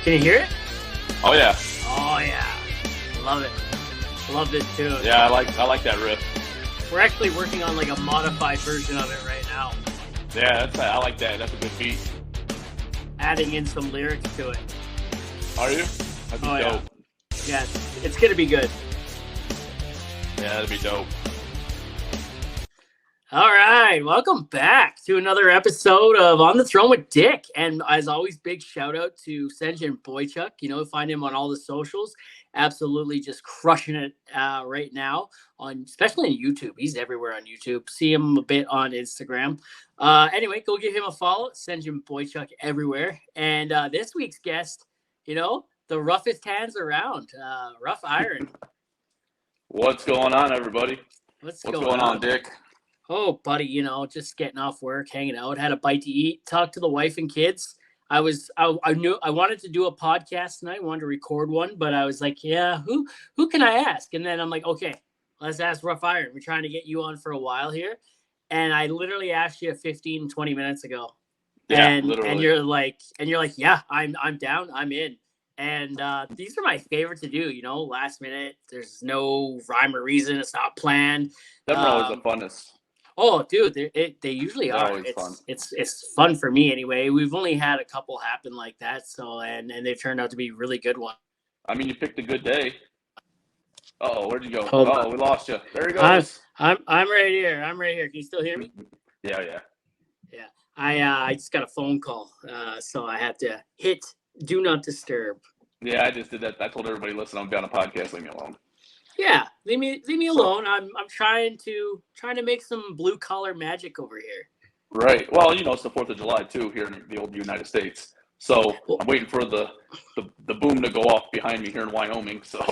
Can you hear it? Oh yeah. Oh yeah. Love it. Loved it too. Yeah, I like that riff. We're actually working on like a modified version of it right now. Yeah, I like that. That's a good beat. Adding in some lyrics to it. Are you? That'd be dope. Yeah, it's gonna be good. Yeah, that'd be dope. All right, welcome back to another episode of On the Throne with Dick. And as always, big shout out to Senjin Boychuk. You know, find him on all the socials. Absolutely just crushing it right now, especially on YouTube. He's everywhere on YouTube. See him a bit on Instagram. Anyway, go give him a follow. Senjin Boychuk everywhere. And this week's guest, you know, the roughest hands around, Rough Iron. What's going on, everybody? What's going on, Dick? Oh, buddy, you know, just getting off work, hanging out, had a bite to eat, talked to the wife and kids. I knew I wanted to do a podcast tonight, wanted to record one, but I was like, yeah, who can I ask? And then I'm like, okay, let's ask Rough Iron. We're trying to get you on for a while here. And I literally asked you 15, 20 minutes ago. Yeah, literally. And you're like, yeah, I'm down, I'm in. And these are my favorite to do, you know, last minute. There's no rhyme or reason. It's not planned. Them are always the funnest. Oh, dude, they usually are. Fun. It's fun for me anyway. We've only had a couple happen like that, so and they've turned out to be really good ones. I mean, you picked a good day. Oh, where'd you go? Oh, we lost you. There he goes. I'm right here. I'm right here. Can you still hear me? Yeah. I just got a phone call, so I had to hit do not disturb. Yeah, I just did that. I told everybody, listen, I'm down a podcast. Leave me alone. Yeah, leave me alone. I'm trying to make some blue collar magic over here. Right. Well, you know, it's the 4th of July too here in the old United States. So I'm waiting for the boom to go off behind me here in Wyoming. So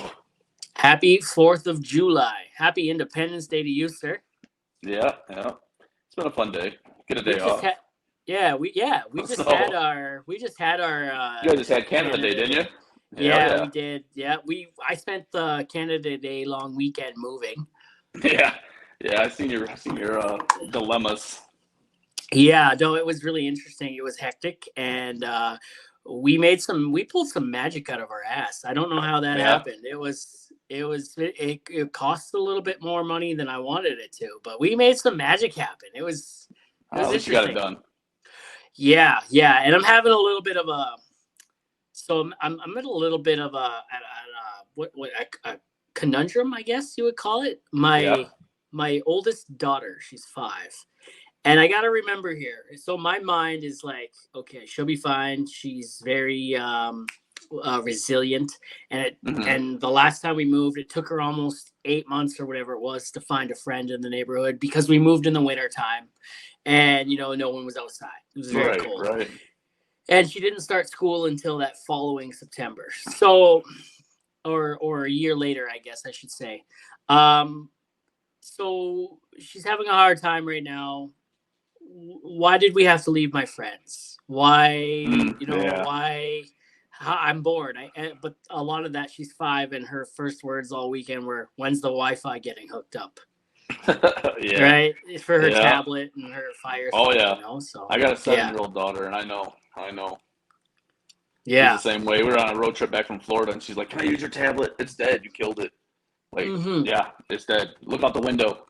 happy 4th of July. Happy Independence Day to you, sir. Yeah. It's been a fun day. Get a day off. We just had our. You guys just had Canada Day, didn't you? Yeah, we did. Yeah, I spent the Canada Day long weekend moving. Yeah. I seen your dilemmas. Yeah, no, it was really interesting. It was hectic, and we pulled some magic out of our ass. I don't know how that happened. It cost a little bit more money than I wanted it to, but we made some magic happen. It was interesting. You got it done. Yeah, and I'm having a little bit of a. So I'm at a little bit of a conundrum, I guess you would call it. My oldest daughter, she's 5, and I got to remember here. So my mind is like, okay, she'll be fine. She's very resilient, and the last time we moved, it took her almost 8 months or whatever it was to find a friend in the neighborhood because we moved in the winter time, and you know no one was outside. It was very cold. Right. And she didn't start school until that following September. So, or a year later, I guess I should say. So she's having a hard time right now. Why did we have to leave my friends? Why, why? I'm bored. But a lot of that, she's 5, and her first words all weekend were, "When's the Wi-Fi getting hooked up?" Yeah. Right? For her tablet and her Fire Stick. Oh, yeah. You know, so, I got a 7-year-old daughter, and I know. Yeah. She's the same way. We were on a road trip back from Florida, and she's like, "Can I use your tablet? It's dead. You killed it." Like, Yeah, it's dead. Look out the window.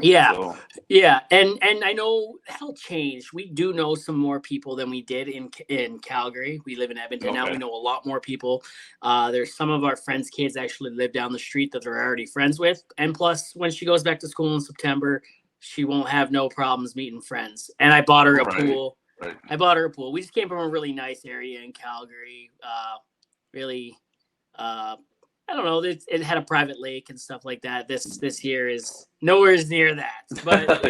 Yeah. So. Yeah. And I know that'll change. We do know some more people than we did in Calgary. We live in Edmonton now. We know a lot more people. There's some of our friends' kids actually live down the street that they're already friends with. And plus, when she goes back to school in September, she won't have no problems meeting friends. And I bought her a pool. Right. I bought her a pool. We just came from a really nice area in Calgary. I don't know. It had a private lake and stuff like that. This year is nowhere near that, but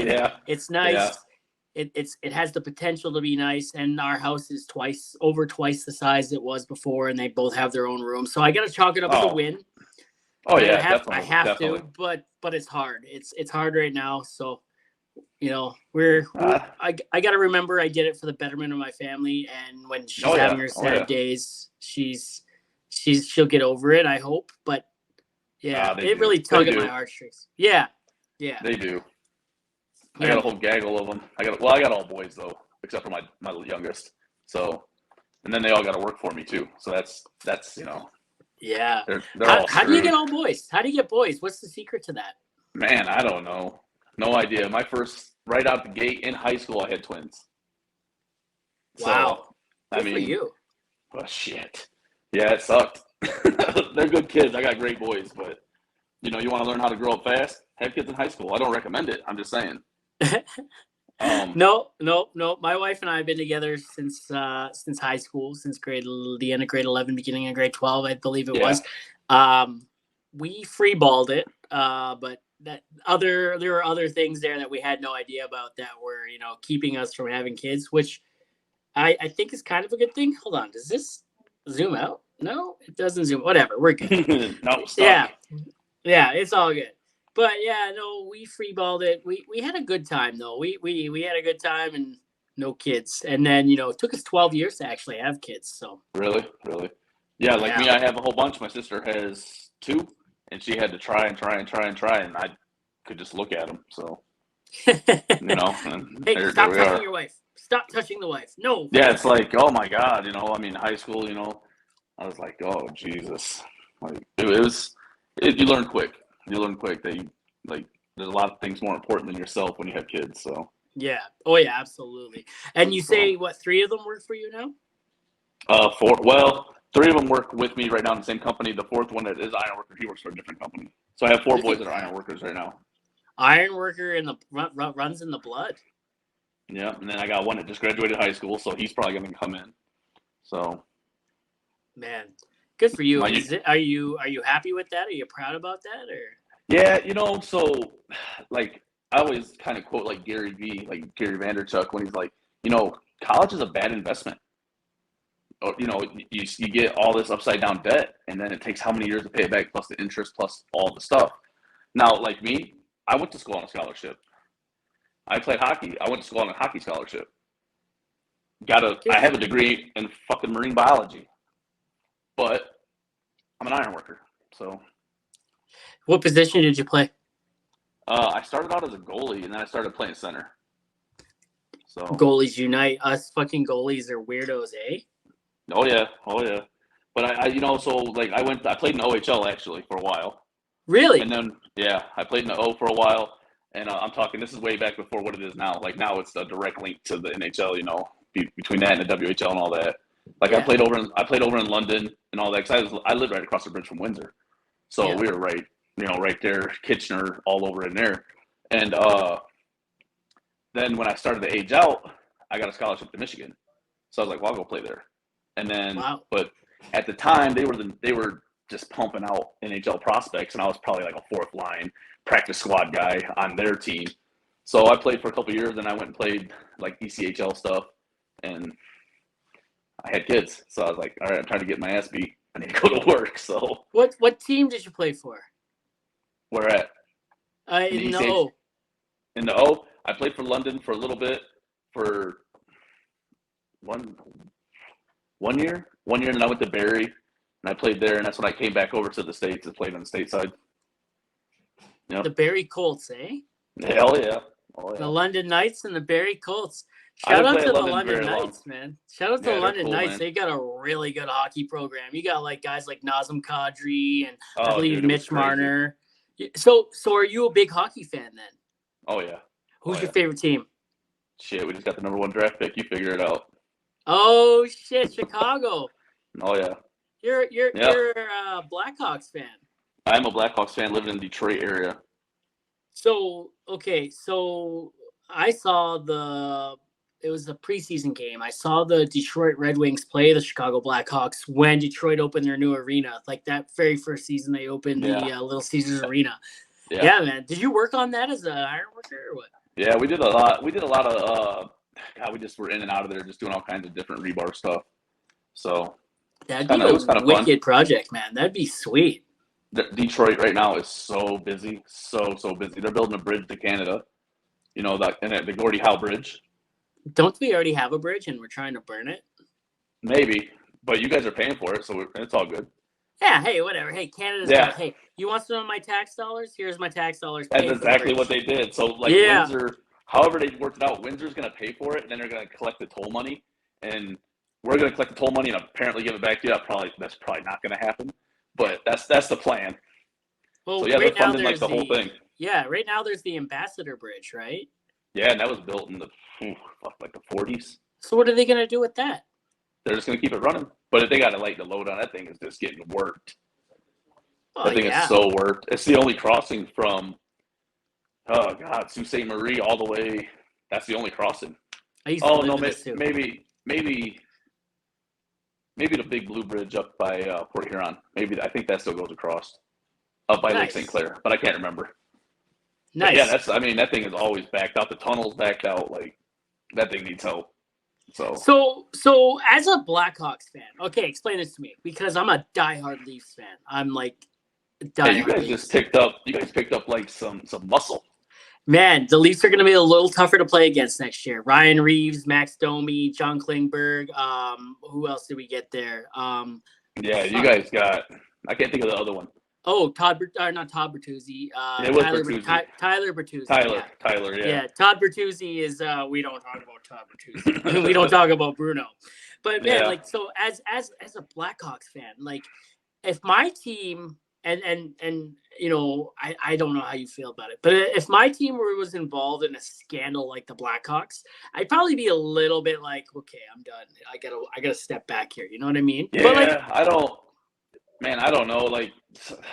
it's nice. Yeah. It has the potential to be nice, and our house is over twice the size it was before, and they both have their own room. So I got to chalk it up as a win. Oh yeah, I have to, but it's hard. It's hard right now. So you know, I got to remember I did it for the betterment of my family, and when she's having her sad days, she'll get over it, I hope. But it really tugged at my heartstrings. Yeah. They do. I got a whole gaggle of them. I got all boys though, except for my youngest. So and then they all got to work for me too. So that's Yeah. they're all How do you get screwed. all boys? How do you get boys? What's the secret to that? Man, I don't know. No idea. My first right out the gate in high school, I had twins. So, Wow. I Good for mean, you. well, shit. Yeah, it sucked. They're good kids. I got great boys, but you want to learn how to grow up fast? Have kids in high school. I don't recommend it. I'm just saying. Um, No, no, no. My wife and I have been together since high school, since the end of grade 11, beginning of grade 12, I believe it yeah. was. We freeballed it, but there were other things there that we had no idea about that were keeping us from having kids, which I think is kind of a good thing. Hold on, does this zoom out? No, it doesn't zoom. Whatever, we're good. No, stuck. Yeah, yeah, it's all good. But yeah, no, we freeballed it. We had a good time though. We had a good time and no kids. And then it took us 12 years to actually have kids. So Really, really. Yeah, like yeah. me, I have a whole bunch. My sister has two, and she had to try and try and try and try, and I could just look at them. So and Hey, there stop we touching are. your wife. Stop touching the wife. No. Yeah, it's like, oh my God, I mean, high school, I was like, oh Jesus, like you learn quick. You learn quick that like there's a lot of things more important than yourself when you have kids. So, Yeah. Oh yeah, absolutely. And you so say what, 3 of them work for you now? three of them work with me right now in the same company. The fourth one that is iron worker, he works for a different company. So I have four Look boys at that are iron that. workers right now. Iron worker in the runs in the blood. Yeah, and then I got one that just graduated high school, so he's probably going to come in. So Man, good for you. my Is it? Are you happy with that? Are you proud about that? Or yeah, so like I always kind of quote like Gary V, like Gary Vanderchuck, when he's like, college is a bad investment. Or, you get all this upside down debt, and then it takes how many years to pay it back, plus the interest, plus all the stuff. Now, like me, I went to school on a scholarship. I played hockey. I went to school on a hockey scholarship. good I for have a you. degree in fucking marine biology, but I'm an iron worker. So What position did you play? I started out as a goalie, and then I started playing center. So Goalies unite. Us fucking goalies are weirdos, eh? oh yeah, oh yeah. But so like I played in OHL actually for a while, and Really? then yeah, I played in the O for a while, and I'm talking. This is way back before what it is now. Like now, it's a direct link to the NHL. Between that and the WHL and all that. Like Yeah. I played over in London and all that because I lived right across the bridge from Windsor, so Yeah. we were right there, Kitchener, all over in there, and then when I started to age out, I got a scholarship to Michigan, so I was like, well, I'll go play there, and then Wow. but at the time they were just pumping out NHL prospects, and I was probably like a fourth line practice squad guy on their team. So I played for a couple of years, and I went and played like ECHL stuff, and I had kids. So I was like, all right, I'm trying to get my ass beat. I need to go to work. So What team did you play for? we're at in the In the ECH O. in the O. I played for London for a little bit for one one year, and then I went to Barrie and I played there, and that's when I came back over to the States and played on the state side. Yep. The Barrie Colts, eh? Hell yeah. Oh The yeah. London Knights and the Barrie Colts. I Shout didn't out play to at the London London very long. Knights, man. Shout out to the Yeah, they're London cool, Knights. man. They got a really good hockey program. You got like guys like Nazem Kadri and I Oh, believe dude, it was Mitch crazy. Marner. So are you a big hockey fan then? Oh yeah. Oh Who's your yeah. favorite team? Shit, we just got the number 1 draft pick. You figure it out. Oh shit, Chicago. Oh yeah. You're you're Yeah. you're a Blackhawks fan. I'm a Blackhawks fan living in the Detroit area. So okay, so I saw it was a preseason game. I saw the Detroit Red Wings play the Chicago Blackhawks when Detroit opened their new arena. Like that very first season, they opened the Yeah. Little Caesars Arena. Yeah. Yeah, man. Did you work on that as an iron worker or what? Yeah, we did a lot. We did a lot of God, we just were in and out of there just doing all kinds of different rebar stuff. So That'd be it a was kind of fun. wicked project, man. That'd be sweet. Detroit right now is so busy, so busy. They're building a bridge to Canada. The Gordie Howe Bridge. Don't we already have a bridge and we're trying to burn it? Maybe, but you guys are paying for it, so it's all good. Yeah, hey, whatever. Hey, Canada's Yeah. got, hey, you want some of my tax dollars? Here's my tax dollars. That's Pay for the exactly bridge. what they did. So like Yeah. Windsor, however they worked it out, Windsor's going to pay for it, and then they're going to collect the toll money, and we're going to collect the toll money and apparently give it back to you. That's probably not going to happen, but that's the plan. Well, So yeah, they're right now funding like the whole thing. Yeah, right now there's the Ambassador Bridge, right? Yeah, and that was built in the like the 40s. So what are they gonna do with that? They're just going to keep it running. But if they got to lighten the load on that thing, is just getting worked. Oh That thing is yeah. so worked. It's the only crossing from Sault Ste. Marie all the way. That's the only crossing. I used to live in this too. Maybe the Big Blue Bridge up by Port Huron. I think that still goes across up by Lake St. Clair, but I can't remember. Nice. But yeah, that thing is always backed out. The tunnel's backed out. Like that thing needs help. So as a Blackhawks fan, okay, explain this to me because I'm a diehard Leafs fan. I'm like diehard. You guys Leafs. picked up like some muscle. Man, the Leafs are going to be a little tougher to play against next year. Ryan Reeves, Max Domi, John Klingberg. Who else did we get there? Yeah, you guys got. I can't think of the other one. Oh, not Todd Bertuzzi. Tyler Bertuzzi. Tyler, yeah. Yeah, Todd Bertuzzi is. We don't talk about Todd Bertuzzi. We don't talk about Bruno. But man, like, so as a Blackhawks fan, like, if my team and you know, I don't know how you feel about it, but if my team was involved in a scandal like the Blackhawks, I'd probably be a little bit like, okay, I'm done. I gotta step back here. You know what I mean? Yeah, but like, I don't know. Like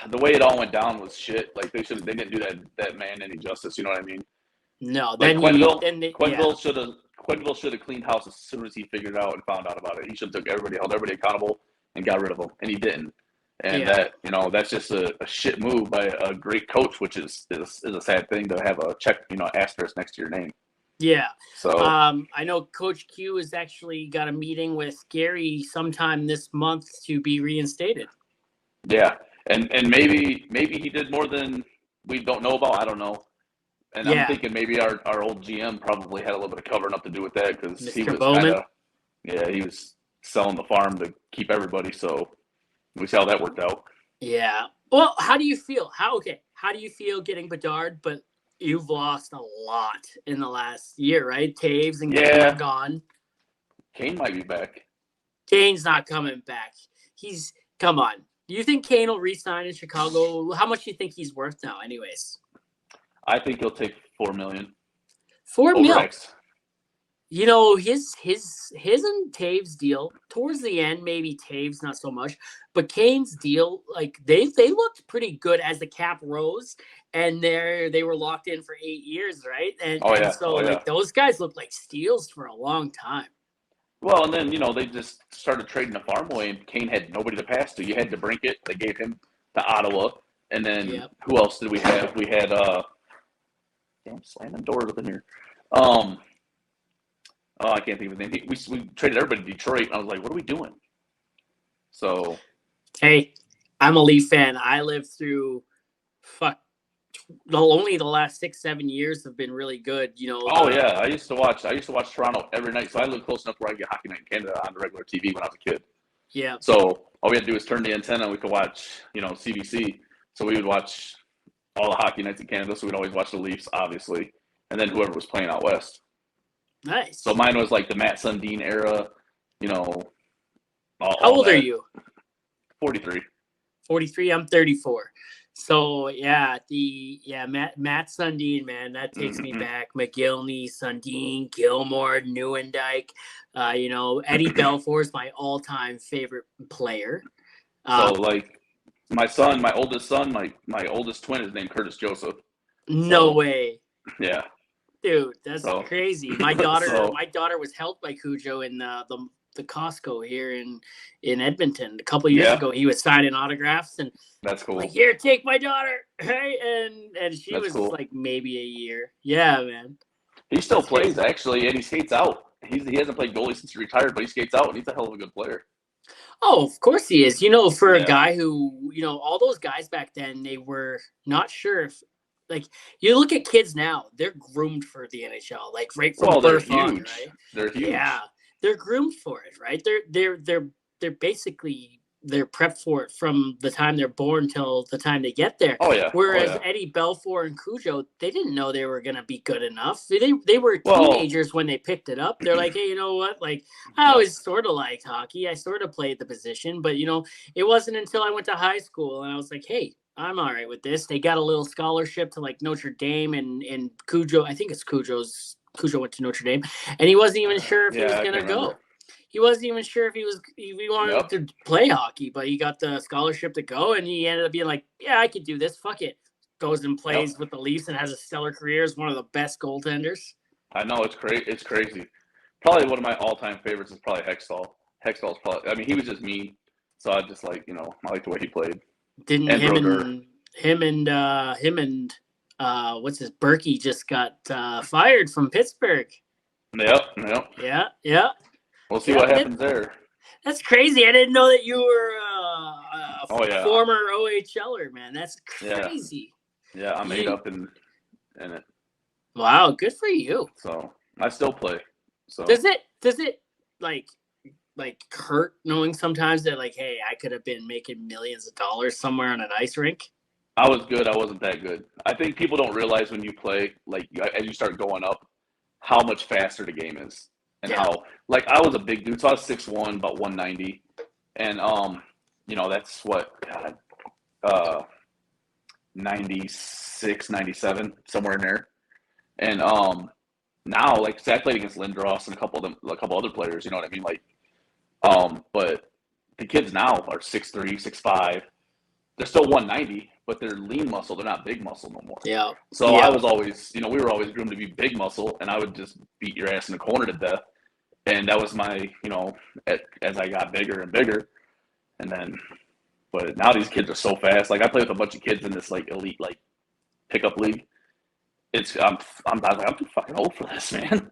the way it all went down was shit. Like they didn't do that man any justice. You know what I mean? No, like then Quenneville should have cleaned house as soon as he figured it out and found out about it. He should have held everybody accountable and got rid of them, and he didn't. And that's just a shit move by a great coach, which is a sad thing to have a check, asterisk next to your name. Yeah. So I know Coach Q has actually got a meeting with Gary sometime this month to be reinstated. Yeah, and maybe he did more than we don't know about. I don't know. And I'm thinking maybe our old GM probably had a little bit of covering up to do with that because he was kind of he was selling the farm to keep everybody. So we see how that worked out. Yeah. Well, how do you feel? How do you feel getting Bedard? But you've lost a lot in the last year, right? Taves and Kane are gone. Kane might be back. Kane's not coming back. Come on. Do you think Kane will re-sign in Chicago? How much do you think he's worth now, anyways? I think he'll take $4 million. $4 million. You know, his and Taves' deal towards the end, maybe Taves not so much, but Kane's deal, like they looked pretty good as the cap rose, and they were locked in for 8 years, right? And like those guys looked like steals for a long time. Well, and then they just started trading the farm away, and Kane had nobody to pass to. You had DeBrincat. They gave him to Ottawa, and then who else did we have? We had damn slamming doors up in here. I can't think of his name. We traded everybody to Detroit. I was like, what are we doing? So, hey, I'm a Leaf fan. I lived through only the last 6-7 years have been really good. I used to watch Toronto every night. So I live close enough where I get Hockey Night in Canada on the regular TV when I was a kid. Yeah. So all we had to do was turn the antenna and we could watch, CBC. So we would watch all the hockey nights in Canada. So we'd always watch the Leafs, obviously, and then whoever was playing out west. Nice. So mine was like the Matt Sundin era, How old are you? 43. 43. I'm 34. So Matt Sundin, man, that takes me back. McGillney, Sundin, Gilmore, Neuendijk. Eddie Belfour is my all-time favorite player. So like my oldest son, my oldest twin is named Curtis Joseph. No way. Yeah. Dude, that's crazy. My daughter was helped by Cujo in the Costco here in Edmonton a couple years ago. He was signing autographs and that's cool. Like, here, take my daughter. Hey, and she was cool. like maybe a year. Yeah, man. He still plays actually, and he skates out. He hasn't played goalie since he retired, but he skates out, and he's a hell of a good player. Oh, of course he is. For a guy who, all those guys back then, they were not sure if, like, you look at kids now, they're groomed for the NHL, like right from birth on, right? They're huge. Yeah, they're groomed for it, right? They're basically they're prepped for it from the time they're born till the time they get there. Oh yeah, oh Whereas yeah. Eddie Belfour and Cujo, they didn't know they were gonna be good enough. They were Well, teenagers when they picked it up. They're like, hey, you know what? Like, I yep, always sort of liked hockey. I sort of played the position, but it wasn't until I went to high school and I was like, hey, I'm all right with this. They got a little scholarship to like Notre Dame, and Cujo, I think it's Cujo went to Notre Dame, and he wasn't even sure if he was yeah, I gonna can't remember. go. He wasn't even sure if he wanted Yep, to play hockey, but he got the scholarship to go, and he ended up being like, "Yeah, I could do this. Fuck it." Goes and yep. plays with the Leafs and has a stellar career as one of the best goaltenders. I know it's crazy. It's crazy. Probably one of my all-time favorites is probably Hextall. Hextall's probably. I mean, he was just mean, so I just like I like the way he played. Didn't And Brodeur. him and what's his Berkey just got fired from Pittsburgh. Yep, yep. Yeah, yeah, We'll see yeah. what happens there. That's crazy. I didn't know that you were Oh a yeah, former OHLer, man. That's yeah, crazy. yeah. I'm made You up in it, Wow, good for you. so I still play. So Does it like hurt knowing sometimes that like, hey, I could have been making millions of dollars somewhere on an ice rink? I was good. I wasn't that good. I think people don't realize when you play, like as you start going up, how much faster the game is, and Yeah. how like I was a big dude, so I was 6'1", about 190, and that's what God, 96, 97, somewhere in there, and now like I played against Lindros and a couple other players, you know what I mean, like but the kids now are 6'3", 6'5". They're still 190, but they're lean muscle. They're not big muscle no more. Yeah. So I Yeah. was always, we were always groomed to be big muscle, and I would just beat your ass in the corner to death. And that was my, as I got bigger and bigger. And then, but now these kids are so fast. Like I play with a bunch of kids in this like elite like pickup league. I was like, I'm too fucking old for this, man.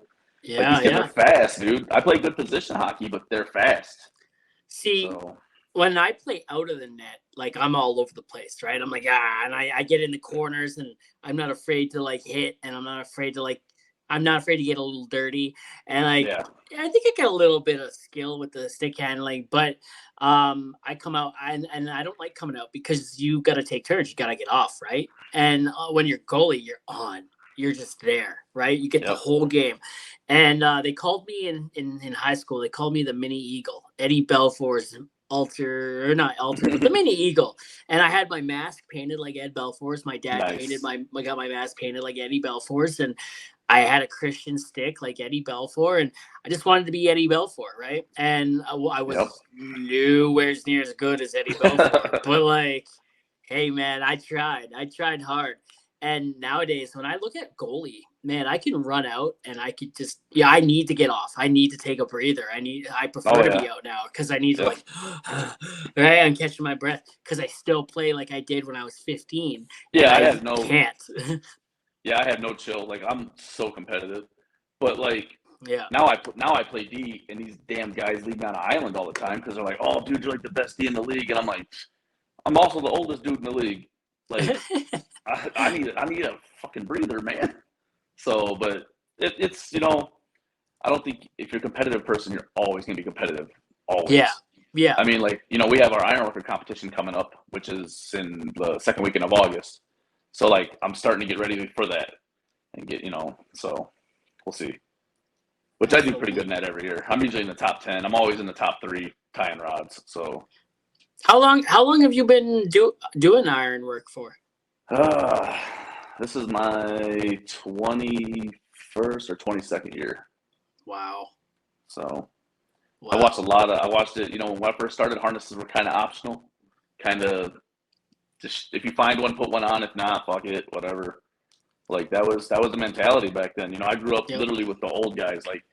Like these Yeah, kids are yeah. fast, dude. I play good position hockey, but they're fast. See, So when I play out of the net, like I'm all over the place, right? I'm like, and I get in the corners and I'm not afraid to like hit, and I'm not afraid to get a little dirty. And yeah, I think I get a little bit of skill with the stick handling, but I come out and I don't like coming out because you got to take turns, you got to get off, right? And when you're goalie, you're on. You're just there, right? You get the yep. whole game. And they called me in high school. They called me the Mini Eagle. Eddie Belfour's alter or not alter, but the Mini Eagle. And I had my mask painted like Ed Belfour's. My dad painted Nice. I got my mask painted like Eddie Belfour's, and I had a Christian stick like Eddie Belfour, and I just wanted to be Eddie Belfour, right? And I Yep. was nowhere near as good as Eddie Belfour, but like, hey man, I tried hard. And nowadays, when I look at goalie, man, I can run out and I could just, I need to get off. I need to take a breather. I prefer Oh to yeah. be out now because I need to Yep. like, right? I'm catching my breath because I still play like I did when I was 15, and Yeah, I I have no can't. Yeah, I have no chill. Like I'm so competitive, but like Yeah. now I play D, and these damn guys leave me on an island all the time because they're like, "Oh, dude, you're like the best D in the league," and I'm like, "I'm also the oldest dude in the league. Like, I need a fucking breather, man." So, but it's I don't think if you're a competitive person, you're always gonna be competitive, Yeah. always. Yeah. I mean, like we have our ironworker competition coming up, which is in the second weekend of August. So like I'm starting to get ready for that and so we'll see. Which I do pretty good in Absolutely. that every year. I'm usually in the top 10. I'm always in the top 3 tying rods. So How long have you been doing iron work for? uh, this is my 21st or 22nd year. Wow. So Wow. I watched it, when I first started, harnesses were kind of optional. Kind of just, if you find one, put one on. If not, fuck it, whatever. Like that was the mentality back then. I grew up Yep. literally with the old guys, like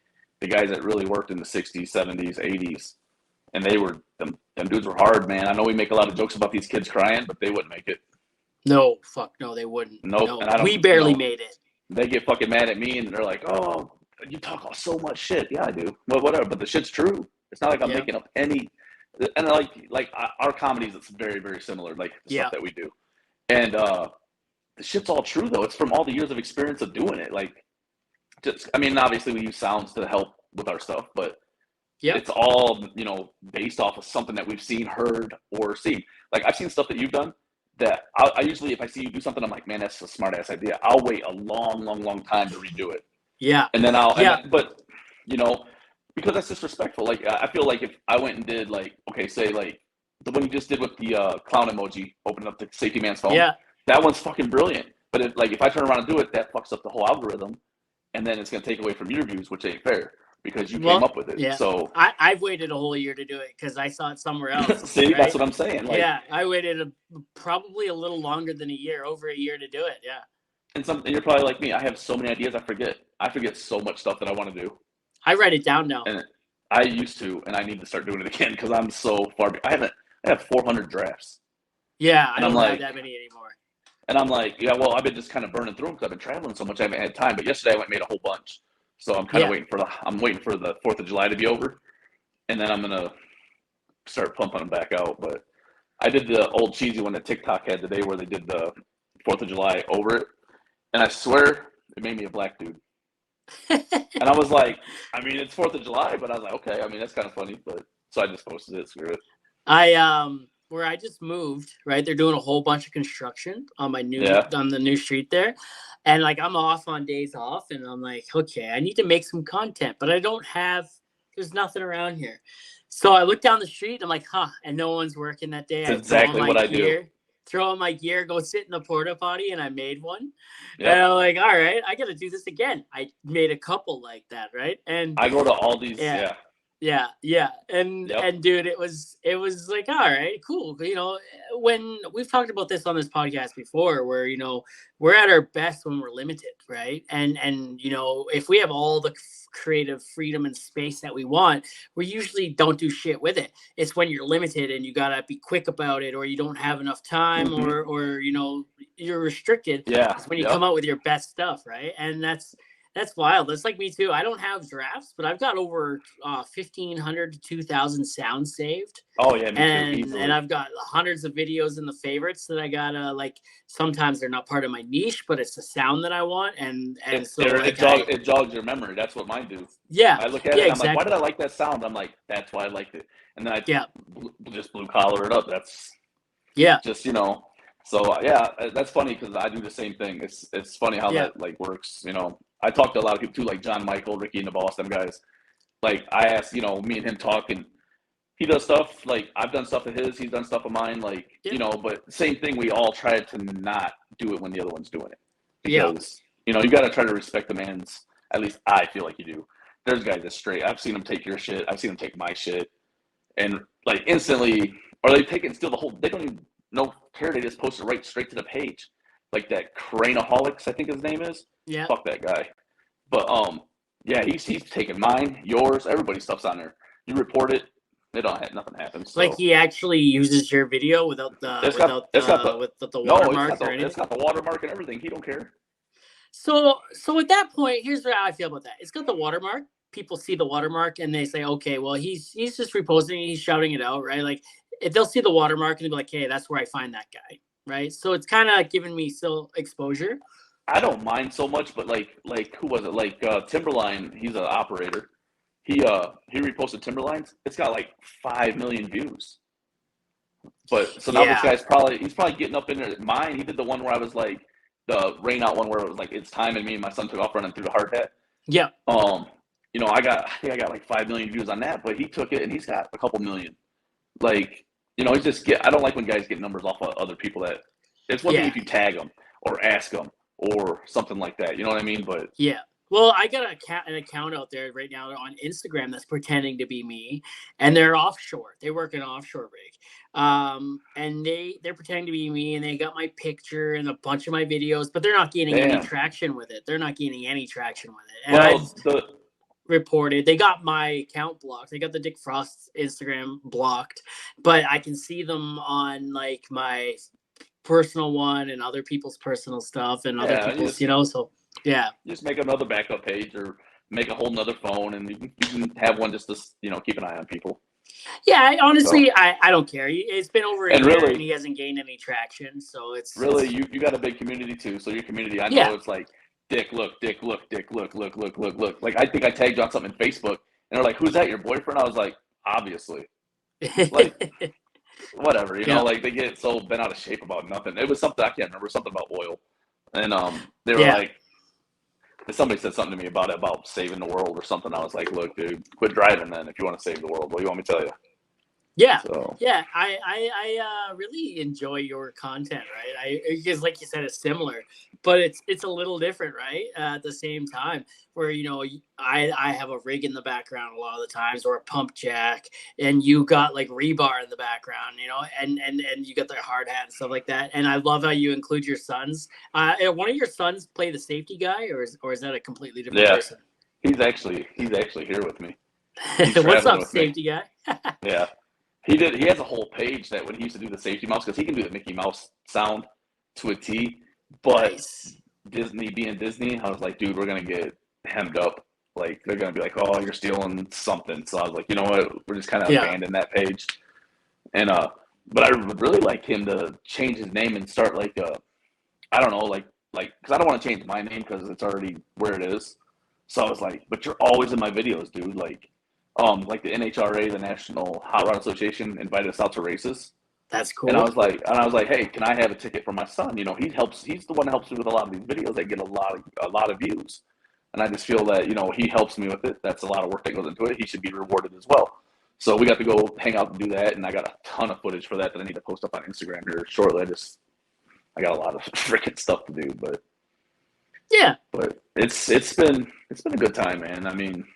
the guys that really worked in the 60s, 70s, 80s. And them dudes were hard, man. I know we make a lot of jokes about these kids crying, but they wouldn't make it. No, fuck no, they wouldn't. Nope. No, And I we don't, barely made it. they get fucking mad at me and they're like, "Oh, you talk so much shit." Yeah, I do. Well, whatever. But the shit's true. It's not like I'm Yeah. making up any. And our comedies, it's very, very similar, like the stuff Yeah. that we do. And the shit's all true though. It's from all the years of experience of doing it. Like, just, I mean, obviously we use sounds to help with our stuff, but Yep. It's all, you know, based off of something that we've seen, heard, or seen. Like I've seen stuff that you've done that I usually, if I see you do something, I'm like, man, that's a smart ass idea. I'll wait a long, long, long time to redo it. Yeah. And then Yeah. but you know, because that's disrespectful. Like I feel like if I went and did like, okay, say like the one you just did with the clown emoji, opening up the safety man's phone, Yeah. that one's fucking brilliant. But if I turn around and do it, that fucks up the whole algorithm, and then it's gonna take away from your views, which ain't fair because you came up with it. Yeah. So I've waited a whole year to do it because I saw it somewhere else. see, right? that's what I'm saying. Like, yeah, I waited probably a little longer than a year, over a year to do it. Yeah. and you're probably like me. I have so many ideas. I forget so much stuff that I want to do. I write it down now. And I used to, and I need to start doing it again because I'm so far. I have 400 drafts. Yeah, I and don't have that many anymore. And I'm like, yeah, well, I've been just kind of burning through them because I've been traveling so much. I haven't had time. But yesterday I went and made a whole bunch. So I'm kind of waiting for the 4th of July to be over, and then I'm gonna start pumping them back out. But I did the old cheesy one that TikTok had today, where they did the 4th of July over it, and I swear it made me a black dude. And I was like, I mean, it's 4th of July, but I was like, okay, I mean, that's kind of funny. But so I just posted it. Screw it. Where I just moved, right? They're doing a whole bunch of construction on on the new street there. And like I'm off on days off, and I'm like, okay, I need to make some content, but there's nothing around here. So I look down the street, and I'm like, and no one's working that day. That's exactly what I do. Throw on my gear, go sit in the porta potty, and I made one. Yep. And I'm like, all right, I got to do this again. I made a couple like that, right? And I go to all these, Yeah. And dude, it was like, all right, cool. You know, when we've talked about this on this podcast before, where, you know, we're at our best when we're limited, right? And you know, if we have all the creative freedom and space that we want, we usually don't do shit with it. It's when you're limited and you gotta be quick about it, or you don't have enough time, or you know, you're restricted. Yeah. It's when you come out with your best stuff, right? And that's wild. That's like me too. I don't have drafts, but I've got over 1,500 to 2,000 sounds saved. Oh yeah, me too. And I've got hundreds of videos in the favorites that I gotta like. Sometimes they're not part of my niche, but it's the sound that I want, and it jogs your memory. That's what mine do. Yeah, I look at it, and I'm like, why did I like that sound? I'm like, that's why I liked it, and then I just blue collar it up. That's just, you know. So yeah, that's funny because I do the same thing. It's funny how that like works, you know. I talk to a lot of people too, like John Michael, Ricky, and the Boss, them guys. Like I asked, you know, me and him talk, and he does stuff like I've done stuff of his, he's done stuff of mine, like you know. But same thing, we all try to not do it when the other one's doing it because you know you got to try to respect the man's. At least I feel like you do. There's guys that straight. I've seen them take your shit. I've seen them take my shit, and like instantly, or they take it and steal the whole. They don't even care. They just post it right straight to the page, like that Craneaholics, I think his name is. Yeah. Fuck that guy. But yeah, he's taking mine, yours, everybody's stuff's on there. You report it, nothing happens. So. Like he actually uses your video without the watermark or anything. It's got the watermark and everything. He don't care. So at that point, here's how I feel about that. It's got the watermark. People see the watermark and they say, okay, well he's just reposting, he's shouting it out, right? Like if they'll see the watermark and they'll be like, hey, that's where I find that guy, right? So it's kind of giving me still exposure. I don't mind so much, but like who was it? Like Timberline, he's an operator. He reposted Timberlines. It's got like 5 million views. But so now this guy's he's probably getting up in there. Mine, he did the one where I was like the rain out one where it was like it's time and me and my son took off running through the hard hat. Yeah. You know, I got like 5 million views on that, but he took it and he's got a couple million. Like, you know, I don't like when guys get numbers off of other people. That it's one thing if you tag them or ask them or something like that. You know what I mean? But yeah. Well, I got an account out there right now on Instagram that's pretending to be me, and they're offshore. They work an offshore rig, and they're pretending to be me, and they got my picture and a bunch of my videos, but they're not gaining any traction with it. And reported they got my account blocked. They got the Dick Frost Instagram blocked, but I can see them on like my personal one and other people's personal stuff and other people's, you know. So yeah, just make another backup page or make a whole nother phone, and you can have one just to, you know, keep an eye on people. Yeah, honestly, I don't care. It's been over a year and he hasn't gained any traction. So it's really you got a big community too. So your community, I know it's like Dick, look. Like I think I tagged you on something in Facebook, And they're like, "Who's that? Your boyfriend?" I was like, "Obviously." Like, whatever, Yeah. like they get so bent out of shape about nothing. It was something I can't remember, something about oil. And they were Yeah. like, somebody said something to me about it, about saving the world or something. I was like, "Look, dude, quit driving then if you want to save the world." What do you want me to tell you? Yeah, So yeah. I really enjoy your content, right? Because like you said, it's similar, but it's a little different, right? At the same time, where I have a rig in the background a lot of the times, or a pump jack, and you got like rebar in the background, and you got the hard hat and stuff like that. And I love how you include your sons. One of your sons play the safety guy, or is that a completely different yeah, person? he's actually here with me. He's What's traveling up, with me. safety guy? Yeah. He has a whole page that when he used to do the safety mouse, because he can do the Mickey Mouse sound to a T. But Nice. Disney being Disney, I was like, dude, we're gonna get hemmed up. Like they're gonna be like, oh, you're stealing something. So I was like, you know what? We're just kind of Yeah. abandon that page. And but I would really like him to change his name and start like I don't know, like because I don't want to change my name because it's already where it is. So I was like, but you're always in my videos, dude. Like the NHRA, the National Hot Rod Association, invited us out to races. That's And I cool. was like, hey, can I have a ticket for my son? He's the one that helps me with a lot of these videos that get a lot of views. And I just feel that, he helps me with it. That's a lot of work that goes into it. He should be rewarded as well. So we got to go hang out and do that, and I got a ton of footage for that I need to post up on Instagram here shortly. I got a lot of freaking stuff to do, Yeah. but it's been a good time, man. I mean,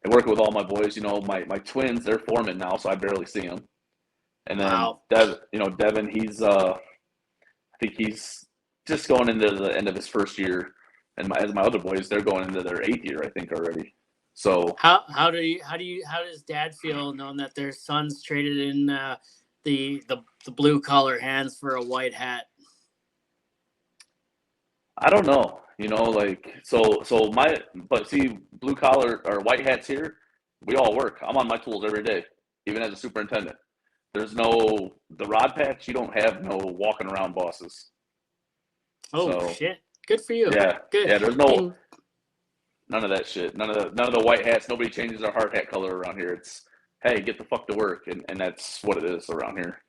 I work with all my boys. My twins, they're foreman now, so I barely see them. And then Wow. Devin, I think he's just going into the end of his first year, and as my other boys, they're going into their 8th year, I think already. So How does dad feel knowing that their son's traded in the blue collar hands for a white hat? I don't know, but see, blue collar or white hats here, we all work. I'm on my tools every day, even as a superintendent. There's no the rod patch. You don't have no walking around bosses. Oh So shit. Good for you. yeah, Good. yeah. There's no And none of that shit. None of the white hats. Nobody changes their hard hat color around here. It's hey, get the fuck to work, and that's what it is around here.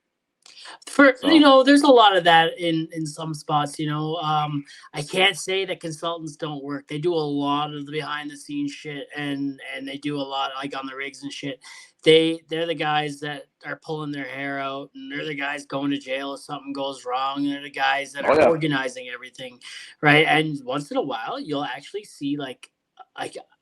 for So there's a lot of that in some spots. I can't say that consultants don't work. They do a lot of the behind the scenes shit, and they do a lot like on the rigs and shit. They're the guys that are pulling their hair out, and they're the guys going to jail if something goes wrong. They're the guys that oh are yeah, organizing everything, right? And once in a while you'll actually see like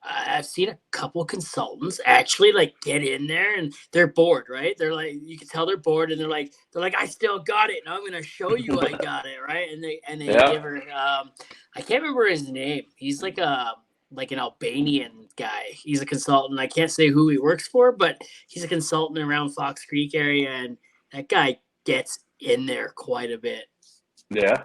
I've seen a couple consultants actually like get in there and they're bored, right? They're like, you can tell they're bored, and they're like, I still got it, and I'm gonna show you I got it, right? And they yeah. give her, I can't remember his name. He's like an Albanian guy. He's a consultant. I can't say who he works for, but he's a consultant around Fox Creek area, and that guy gets in there quite a bit. Yeah.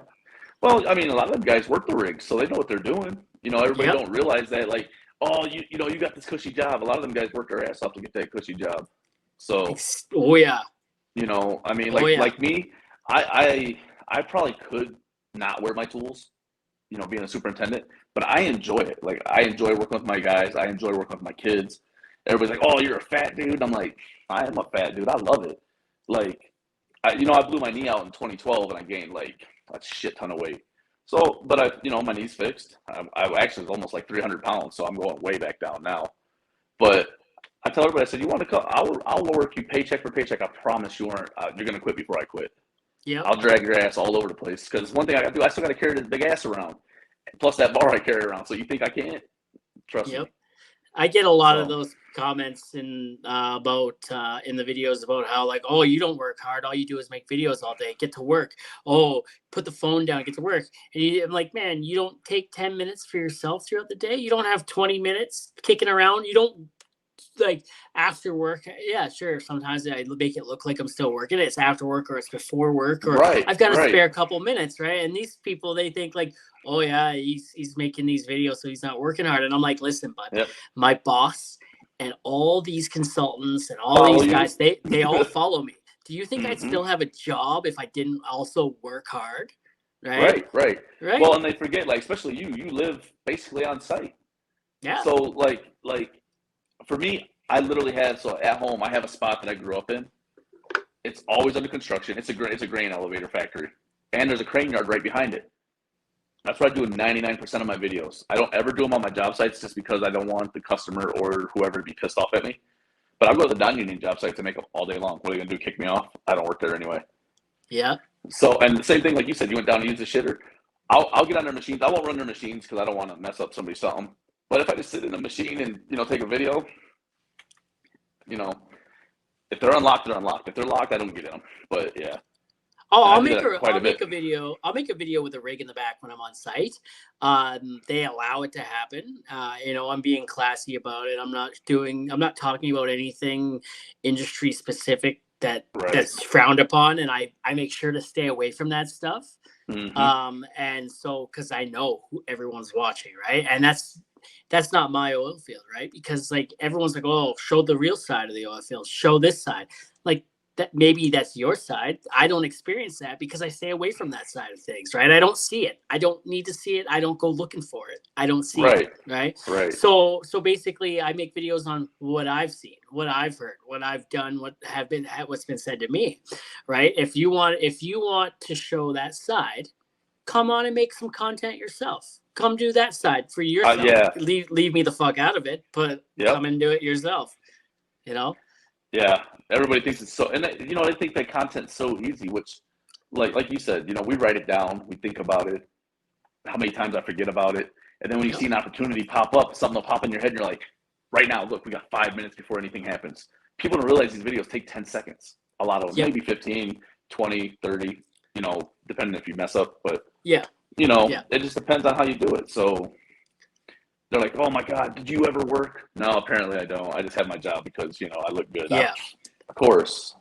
Well, I mean, a lot of them guys work the rigs, so they know what they're doing. Everybody Yep. don't realize that. Like, oh, you got this cushy job. A lot of them guys work their ass off to get that cushy job. So, Oh yeah. I mean, Oh like yeah. like me, I probably could not wear my tools, being a superintendent, but I enjoy it. Like, I enjoy working with my guys. I enjoy working with my kids. Everybody's like, "Oh, you're a fat dude." I'm like, I am a fat dude. I love it. Like, I blew my knee out in 2012 and I gained like a shit ton of weight. So, but my knee's fixed. I actually was almost like 300 pounds, so I'm going way back down now. But I tell everybody, I said, you want to come? I'll work you paycheck for paycheck. I promise you're going to quit before I quit. Yep. I'll drag your ass all over the place. Because one thing I got to do, I still got to carry the big ass around. Plus that bar I carry around. So you think I can't? Trust me. Yep. I get a lot of So, those comments about in the videos about how like, oh, you don't work hard, all you do is make videos all day, get to work. Oh, put the phone down, get to work. And I'm like, man, you don't take 10 minutes for yourself throughout the day. You don't have 20 minutes kicking around. You don't like after work. Yeah, sure, sometimes I make it look like I'm still working. It's after work or it's before work, or right, I've got a right. spare couple minutes, right? And these people, they think like, oh yeah, he's making these videos so he's not working hard. And I'm like, listen, bud, Yep. my boss and all these consultants and all Follow these you. guys, they all follow me. Do you think I'd hmm still have a job if I didn't also work hard? Right? Right, right. Right? Well, and they forget, like, especially you live basically on site. Yeah. So, like for me, I literally have, so at home, I have a spot that I grew up in. It's always under construction. It's a grain elevator factory, and there's a crane yard right behind it. That's what I do in 99% of my videos. I don't ever do them on my job sites just because I don't want the customer or whoever to be pissed off at me. But I'll go to the non-union job sites and make them all day long. What are you gonna do? Kick me off? I don't work there anyway. Yeah. So, and the same thing, like you said, you went down to use the shitter. I'll get on their machines. I won't run their machines because I don't want to mess up somebody's something. But if I just sit in the machine and take a video, you know, if they're unlocked, they're unlocked. If they're locked, I don't get in them. But yeah. Oh, And I I'll do make that quite a bit. a video. I'll make a video with a rig in the back when I'm on site. They allow it to happen. I'm being classy about it. I'm not talking about anything industry specific that's frowned upon, and I make sure to stay away from that stuff. Mm-hmm. And so because I know who everyone's watching, right? And that's not my oil field, right? Because like everyone's like, oh, show the real side of the oil field, show this side. Like that maybe that's your side. I don't experience that because I stay away from that side of things, right? I don't see it. I don't need to see it. I don't go looking for it. I don't see it, right? Right. So basically I make videos on what I've seen, what I've heard, what I've done, what's been said to me, right? If you want to show that side, come on and make some content yourself. Come do that side for yourself. Yeah. Leave me the fuck out of it, but come and do it yourself. Yeah. Everybody thinks it's so, and they think that content's so easy, which, like you said, we write it down, we think about it, how many times I forget about it, and then when you see an opportunity pop up, something will pop in your head, and you're like, right now, look, we got 5 minutes before anything happens. People don't realize these videos take 10 seconds. A lot of them, maybe 15, 20, 30, depending if you mess up, but it just depends on how you do it. So they're like, oh my God, did you ever work? No, apparently I don't. I just have my job because, I look good. Yeah. Of course.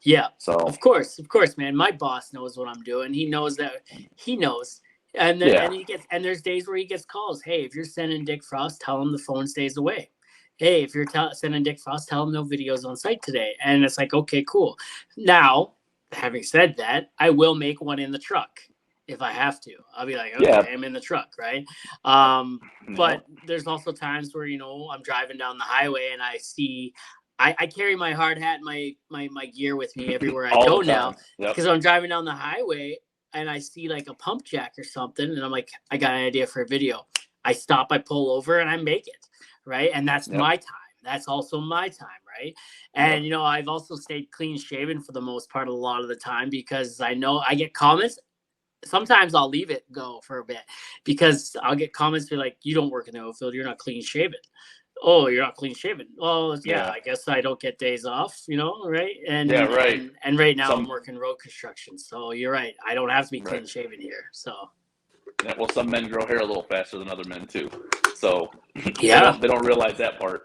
Yeah. So of course, man. My boss knows what I'm doing. He knows that. He knows. And then and there's days where he gets calls. Hey, if you're sending Dick Frost, tell him the phone stays away. Hey, if you're sending Dick Frost, tell him no videos on site today. And it's like, okay, cool. Now, having said that, I will make one in the truck if I have to. I'll be like, okay, I'm in the truck, right? But there's also times where, I'm driving down the highway and I see, I carry my hard hat and my gear with me everywhere I go now because I'm driving down the highway and I see like a pump jack or something. And I'm like, I got an idea for a video. I stop, I pull over and I make it, right? And that's my time. That's also my time, right? And, I've also stayed clean shaven for the most part a lot of the time because I know I get comments. Sometimes I'll leave it go for a bit because I'll get comments be like, you don't work in the oil field. You're not clean shaven. Oh, you're not clean shaven. Well, yeah, I guess I don't get days off, right? And right. And right now I'm working road construction. So you're right. I don't have to be clean shaven here. So. Yeah, well, some men grow hair a little faster than other men too. So they don't realize that part.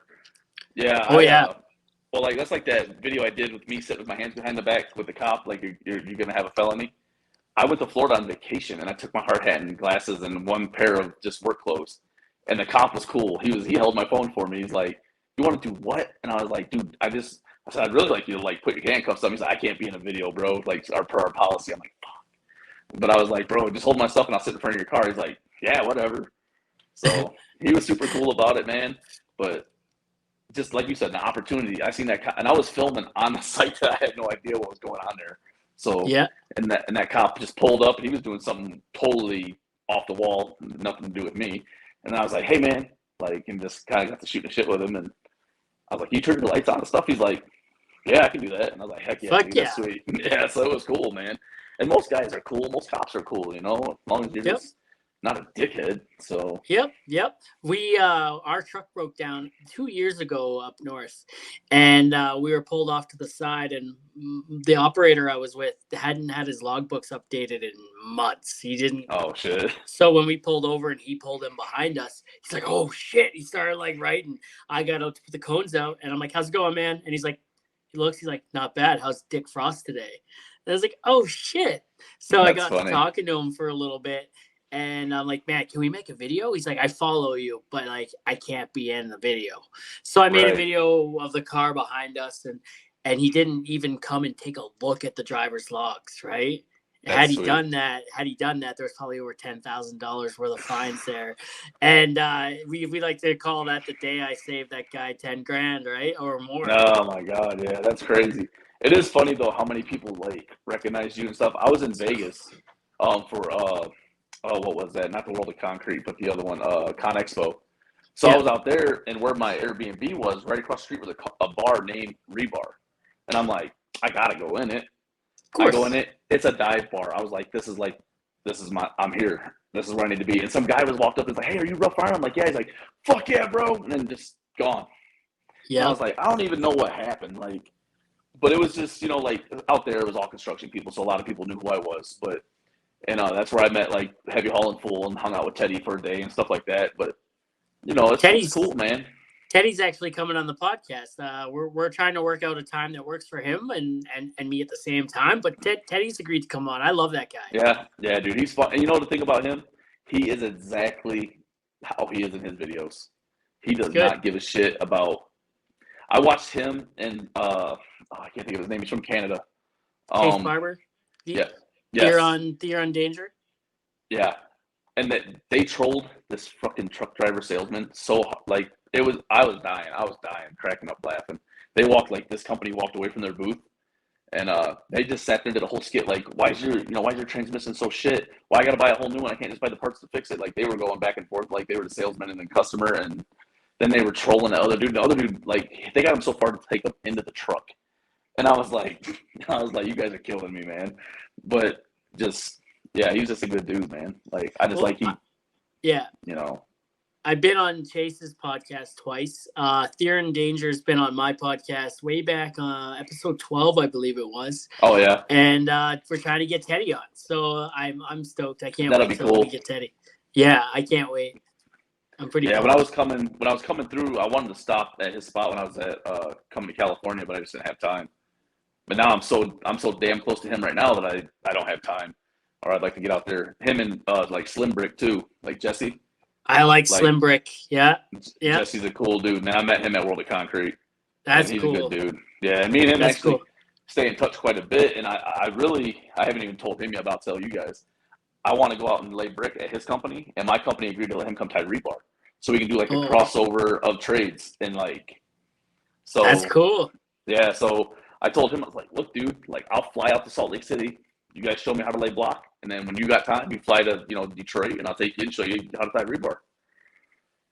Yeah. Well, like that's like that video I did with me sitting with my hands behind the back with the cop. Like you're gonna have a felony. I went to Florida on vacation and I took my hard hat and glasses and one pair of just work clothes. And the cop was cool. He held my phone for me. He's like, "You want to do what?" And I was like, "Dude, I said I'd really like you to like put your handcuffs on." He's like, "I can't be in a video, bro. Like per our policy." I'm like, "Fuck." But I was like, "Bro, just hold my stuff and I'll sit in front of your car." He's like, "Yeah, whatever." So he was super cool about it, man. But just like you said, the opportunity. I seen that, and I was filming on the site that I had no idea what was going on there. So and that cop just pulled up and he was doing something totally off the wall, nothing to do with me. And I was like, "Hey man," and just kind of got to shoot the shit with him. And I was like, "You turn the lights on and stuff?" He's like, "Yeah, I can do that." And I was like, "Heck yeah, dude, that's sweet." Yeah, so it was cool, man. And most guys are cool. Most cops are cool, as long as you're just not a dickhead. So Yep. We our truck broke down 2 years ago up north, and we were pulled off to the side, and the operator I was with hadn't had his logbooks updated in months. He didn't. Oh shit. So when we pulled over and he pulled in behind us, he's like, "Oh shit!" He started like writing. I got out to put the cones out, and I'm like, "How's it going, man?" And he's like, he's like, "Not bad. How's Dick Frost today?" And I was like, "Oh shit!" So I got to talking to him for a little bit. And I'm like, "Man, can we make a video?" He's like, "I follow you, but like I can't be in the video." So I made a video of the car behind us, and he didn't even come and take a look at the driver's logs, right? That's sweet. Had he done that, there's probably over $10,000 worth of fines there, and we like to call that the day I saved that guy 10 grand, right, or more. Oh my God, yeah, that's crazy. It is funny though how many people like recognize you and stuff. I was in Vegas, for oh, what was that? Not the World of Concrete, but the other one, Con Expo. So I Yeah, was out there, and where my Airbnb was, right across the street was a bar named Rebar, and I'm like, I gotta go in it. of I go in course. it. It's a dive bar. I was like, this is my. I'm here. This is where I need to be. And some guy was walked up and was like, hey, are you Rough Iron? I'm like, yeah. He's like, fuck yeah, bro, and then just gone. And I Yep. was like, I don't even know what happened. Like, but it was just, like out there, it was all construction people, so a lot of people knew who I was. But and that's where I met like Heavy Haul and Fool and hung out with Teddy for a day and stuff like that. But it's Teddy's cool, man. Teddy's actually coming on the podcast. We're trying to work out a time that works for him and me at the same time. But Teddy's agreed to come on. I love that guy. Yeah, yeah, dude, he's fun. And you know the thing about him, he is exactly how he is in his videos. He It's does good. not give a shit about. I watched him and I can't think of his name. He's from Canada. Chase Um, Barber, the yeah, yes, Theron Danger. yeah, and that they trolled this fucking truck driver salesman so like it was. I was dying. I was dying, cracking up, laughing. They walked like this company walked away from their booth. And they just sat there and did a whole skit like, why is your transmission so shit? Why I gotta buy a whole new one? I can't just buy the parts to fix it. Like they were going back and forth like they were the salesman and then customer, and then they were trolling the other dude. The other dude, like they got him so far to take him into the truck, and I was like, you guys are killing me, man. But just yeah, he was just a good dude, man. Like I just Well, like he, yeah, you know, I've been on Chase's podcast twice. Theron Danger's been on my podcast way back, episode 12, I believe it was. oh yeah, And we're trying to get Teddy on. So I'm stoked. I can't that'll wait be till we cool. get Teddy. Yeah, I can't wait. I'm pretty Yeah, pumped. when I was coming through, I wanted to stop at his spot when I was at coming to California, but I just didn't have time. But now I'm so damn close to him right now that I don't have time. Or I'd like to get out there. Him and like Slim Brick too, like Jesse. I like Like Slim Brick. Yeah, yeah, Jesse's a cool dude, man. I met him at World of Concrete, and that's he's a good cool. dude. Yeah, and me and him That's actually cool. stay in touch quite a bit. And I haven't even told him yet about tell you guys. I want to go out and lay brick at his company, and my company agreed to let him come tie rebar, so we can do like a Oh, crossover of trades and like that's so cool. yeah. So I told him I was like, look, dude, like I'll fly out to Salt Lake City. You guys show me how to lay block, and then when you got time, you fly to Detroit, and I'll take you and show you how to tie rebar,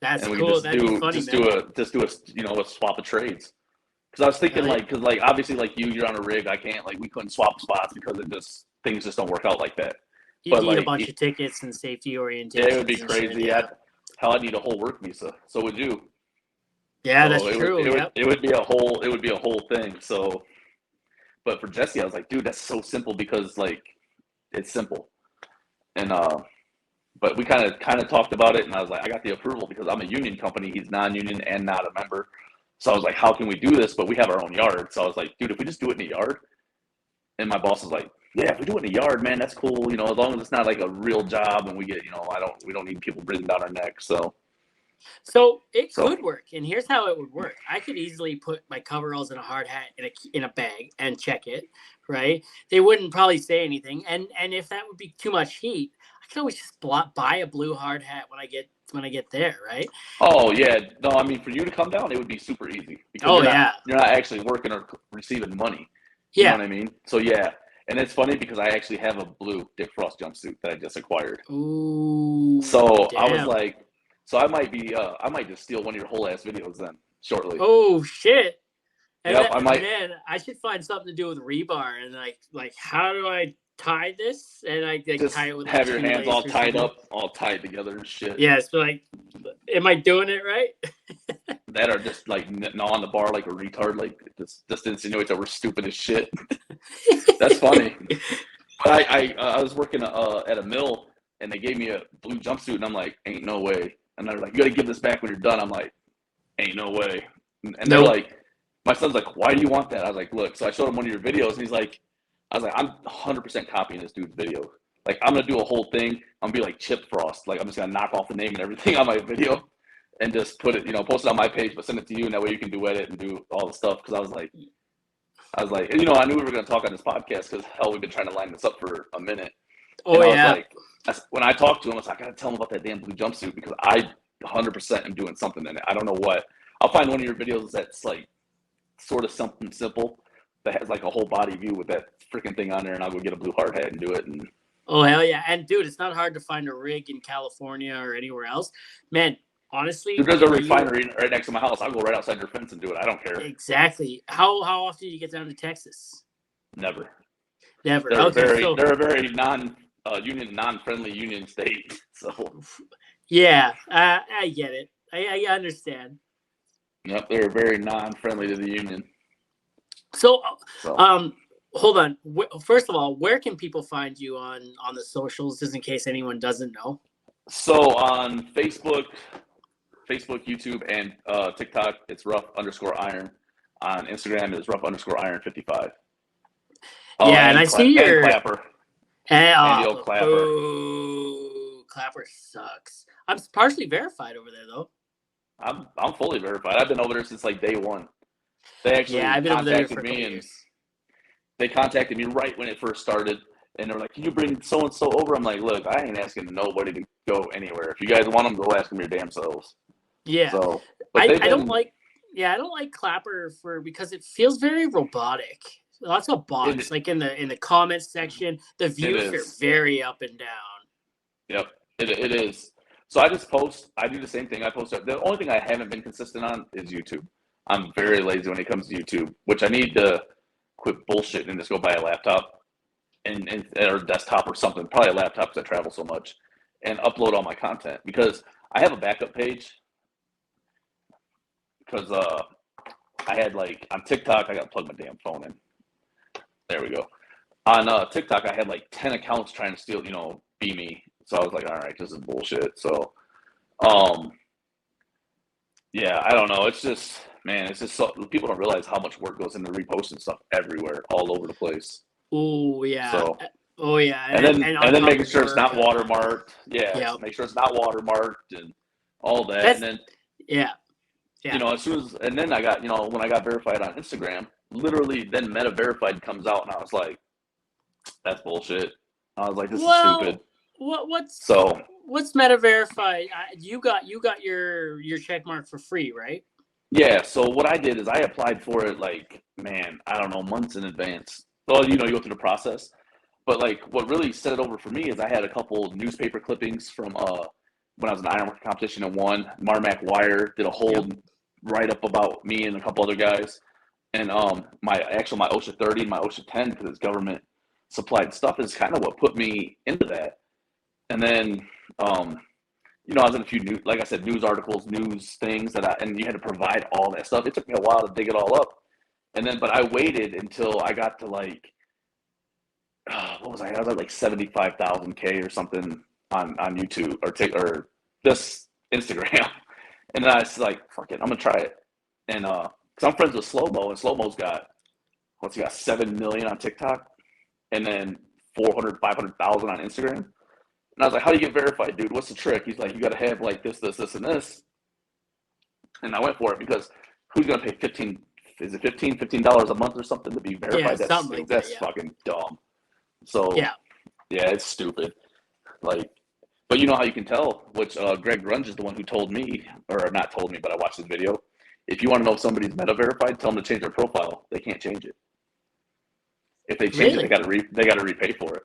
That's and we can cool. That'd be funny, man. do a a swap of trades. Because I was thinking Hell yeah. like, because like obviously like you're on a rig, I can't like we couldn't swap spots because it just things just don't work out like that. You'd But need a like bunch of tickets and safety yeah, it would be orientations and shit. crazy. Yeah. Hell, I'd need a whole work visa. So would you. Yeah, that's So true. Yep. it would be a whole thing. So, but for Jesse, I was like, dude, that's so simple because like it's simple. And but we kind of talked about it, and I was like, I got the approval because I'm a union company. He's non-union and not a member. So I was like, how can we do this? But we have our own yard. So I was like, dude, if we just do it in the yard. And my boss was like, yeah, if we do it in the yard, man, that's cool. As long as it's not like a real job and we get, we don't need people breathing down our neck. So it So could work, and here's how it would work. I could easily put my coveralls and a hard hat in a bag and check it. Right? They wouldn't probably say anything, and if that would be too much heat, I could always just buy a blue hard hat when I get there. Right? oh yeah, no, I mean for you to come down, it would be super easy because Oh yeah, you're not actually working or receiving money. You know yeah. what I mean? So yeah, and it's funny because I actually have a blue Dick Frost jumpsuit that I just acquired. Ooh, So I was damn. like, so I might just steal one of your whole ass videos then shortly. Oh shit. And Yep, I that, might man, I should find something to do with rebar and like how do I tie this? And I like just tie it with like have your hands all shoelace or tied something. up, all tied together and shit. Yeah, it's like, am I doing it right? That are just like gnawing the bar like a retard, like just insinuate that we're stupid as shit. That's funny. But I was working at a mill and they gave me a blue jumpsuit and I'm like, ain't no way. And they're like, you got to give this back when you're done. I'm like, ain't no way. And they're Nope. like, my son's like, why do you want that? I was like, look. So I showed him one of your videos and he's like, I was like, I'm 100% copying this dude's video. Like I'm gonna do a whole thing. I'm gonna be like Chip Frost. Like I'm just gonna knock off the name and everything on my video and just put it, post it on my page, but send it to you, and that way you can do edit and do all the stuff. Because I was like, I knew we were going to talk on this podcast because hell, we've been trying to line this up for a minute. Oh And I was yeah. like, when I talked to him, I was like, I got to tell him about that damn blue jumpsuit because I 100% am doing something in it. I don't know what. I'll find one of your videos that's like sort of something simple that has like a whole body view with that freaking thing on there, and I'll go get a blue hard hat and do it. And Oh hell yeah. And dude, it's not hard to find a rig in California or anywhere else. Man, honestly, dude, there's a are you refinery right next to my house. I'll go right outside your fence and do it. I don't care. exactly how often do you get down to Texas? Never. Never. They're Okay, they're a very non-union, non-friendly union state. So yeah, I get it. I understand. yep, they're very non-friendly to the union. So, So hold on. First of all, where can people find you on the socials, just in case anyone doesn't know? So on Facebook, YouTube, and TikTok, it's rough_iron. On Instagram, it's rough_iron55. Yeah, and I see your Clapper. and the old Clapper. Boo, Clapper sucks. I'm partially verified over there though. I'm fully verified. I've been over there since like day one. They actually Yeah, I've been over there contacted for a me, couple and years. they contacted me right when it first started. And they're like, "Can you bring so and so over?" I'm like, "Look, I ain't asking nobody to go anywhere. If you guys want them, go ask them your damn selves." Yeah, So, but I they've don't been. like. Yeah, I don't like Clapper because it feels very robotic. Lots of bots, like in the comments section. The views are very up and down. Yep, it is. So I just post. I do the same thing. I post. The only thing I haven't been consistent on is YouTube. I'm very lazy when it comes to YouTube, which I need to quit bullshitting and just go buy a laptop and or desktop or something. Probably a laptop because I travel so much, and upload all my content because I have a backup page. Because I had like on TikTok, I got to plug my damn phone in. There we go. On TikTok, I had like 10 accounts trying to steal, be me. So I was like, all right, this is bullshit. So, yeah, I don't know. It's just, man, it's just so people don't realize how much work goes into reposting stuff everywhere, all over the place. Oh yeah. So, oh yeah. and then making sure it's not watermarked. Yeah, yep. So make sure it's not watermarked and all that. And then, yeah. as soon as, and then I got, when I got verified on Instagram, literally then Meta Verified comes out, and I was like, that's bullshit. I was like, this is stupid. What's Meta Verified? You got your check mark for free, right? Yeah. So what I did is I applied for it like, man, I don't know, months in advance. Well, you go through the process. But like, what really set it over for me is I had a couple newspaper clippings from when I was in the ironwork competition and won. Marmac Wire did a whole write up about me and a couple other guys, and my OSHA 30 and my OSHA 10 because it's government supplied stuff is kind of what put me into that. And then I was in a few news articles, news things and you had to provide all that stuff. It took me a while to dig it all up, but I waited until I got to like what was I? I was at like 75,000 K or something on YouTube or just Instagram. And then I was like, fuck it, I'm gonna try it. And because I'm friends with Slow Mo, and Slow Mo's got 7 million on TikTok, and then 500,000 on Instagram. And I was like, how do you get verified, dude? What's the trick? He's like, you got to have like this, and this. And I went for it because who's gonna pay $15 a month or something to be verified? Yeah, that's fucking dumb. So yeah, it's stupid. Like, but you know how you can tell, which Greg Grunge is the one who told me, or not told me, but I watched his video. If you want to know if somebody's Meta Verified, tell them to change their profile. They can't change it. If they change it, they got to repay for it.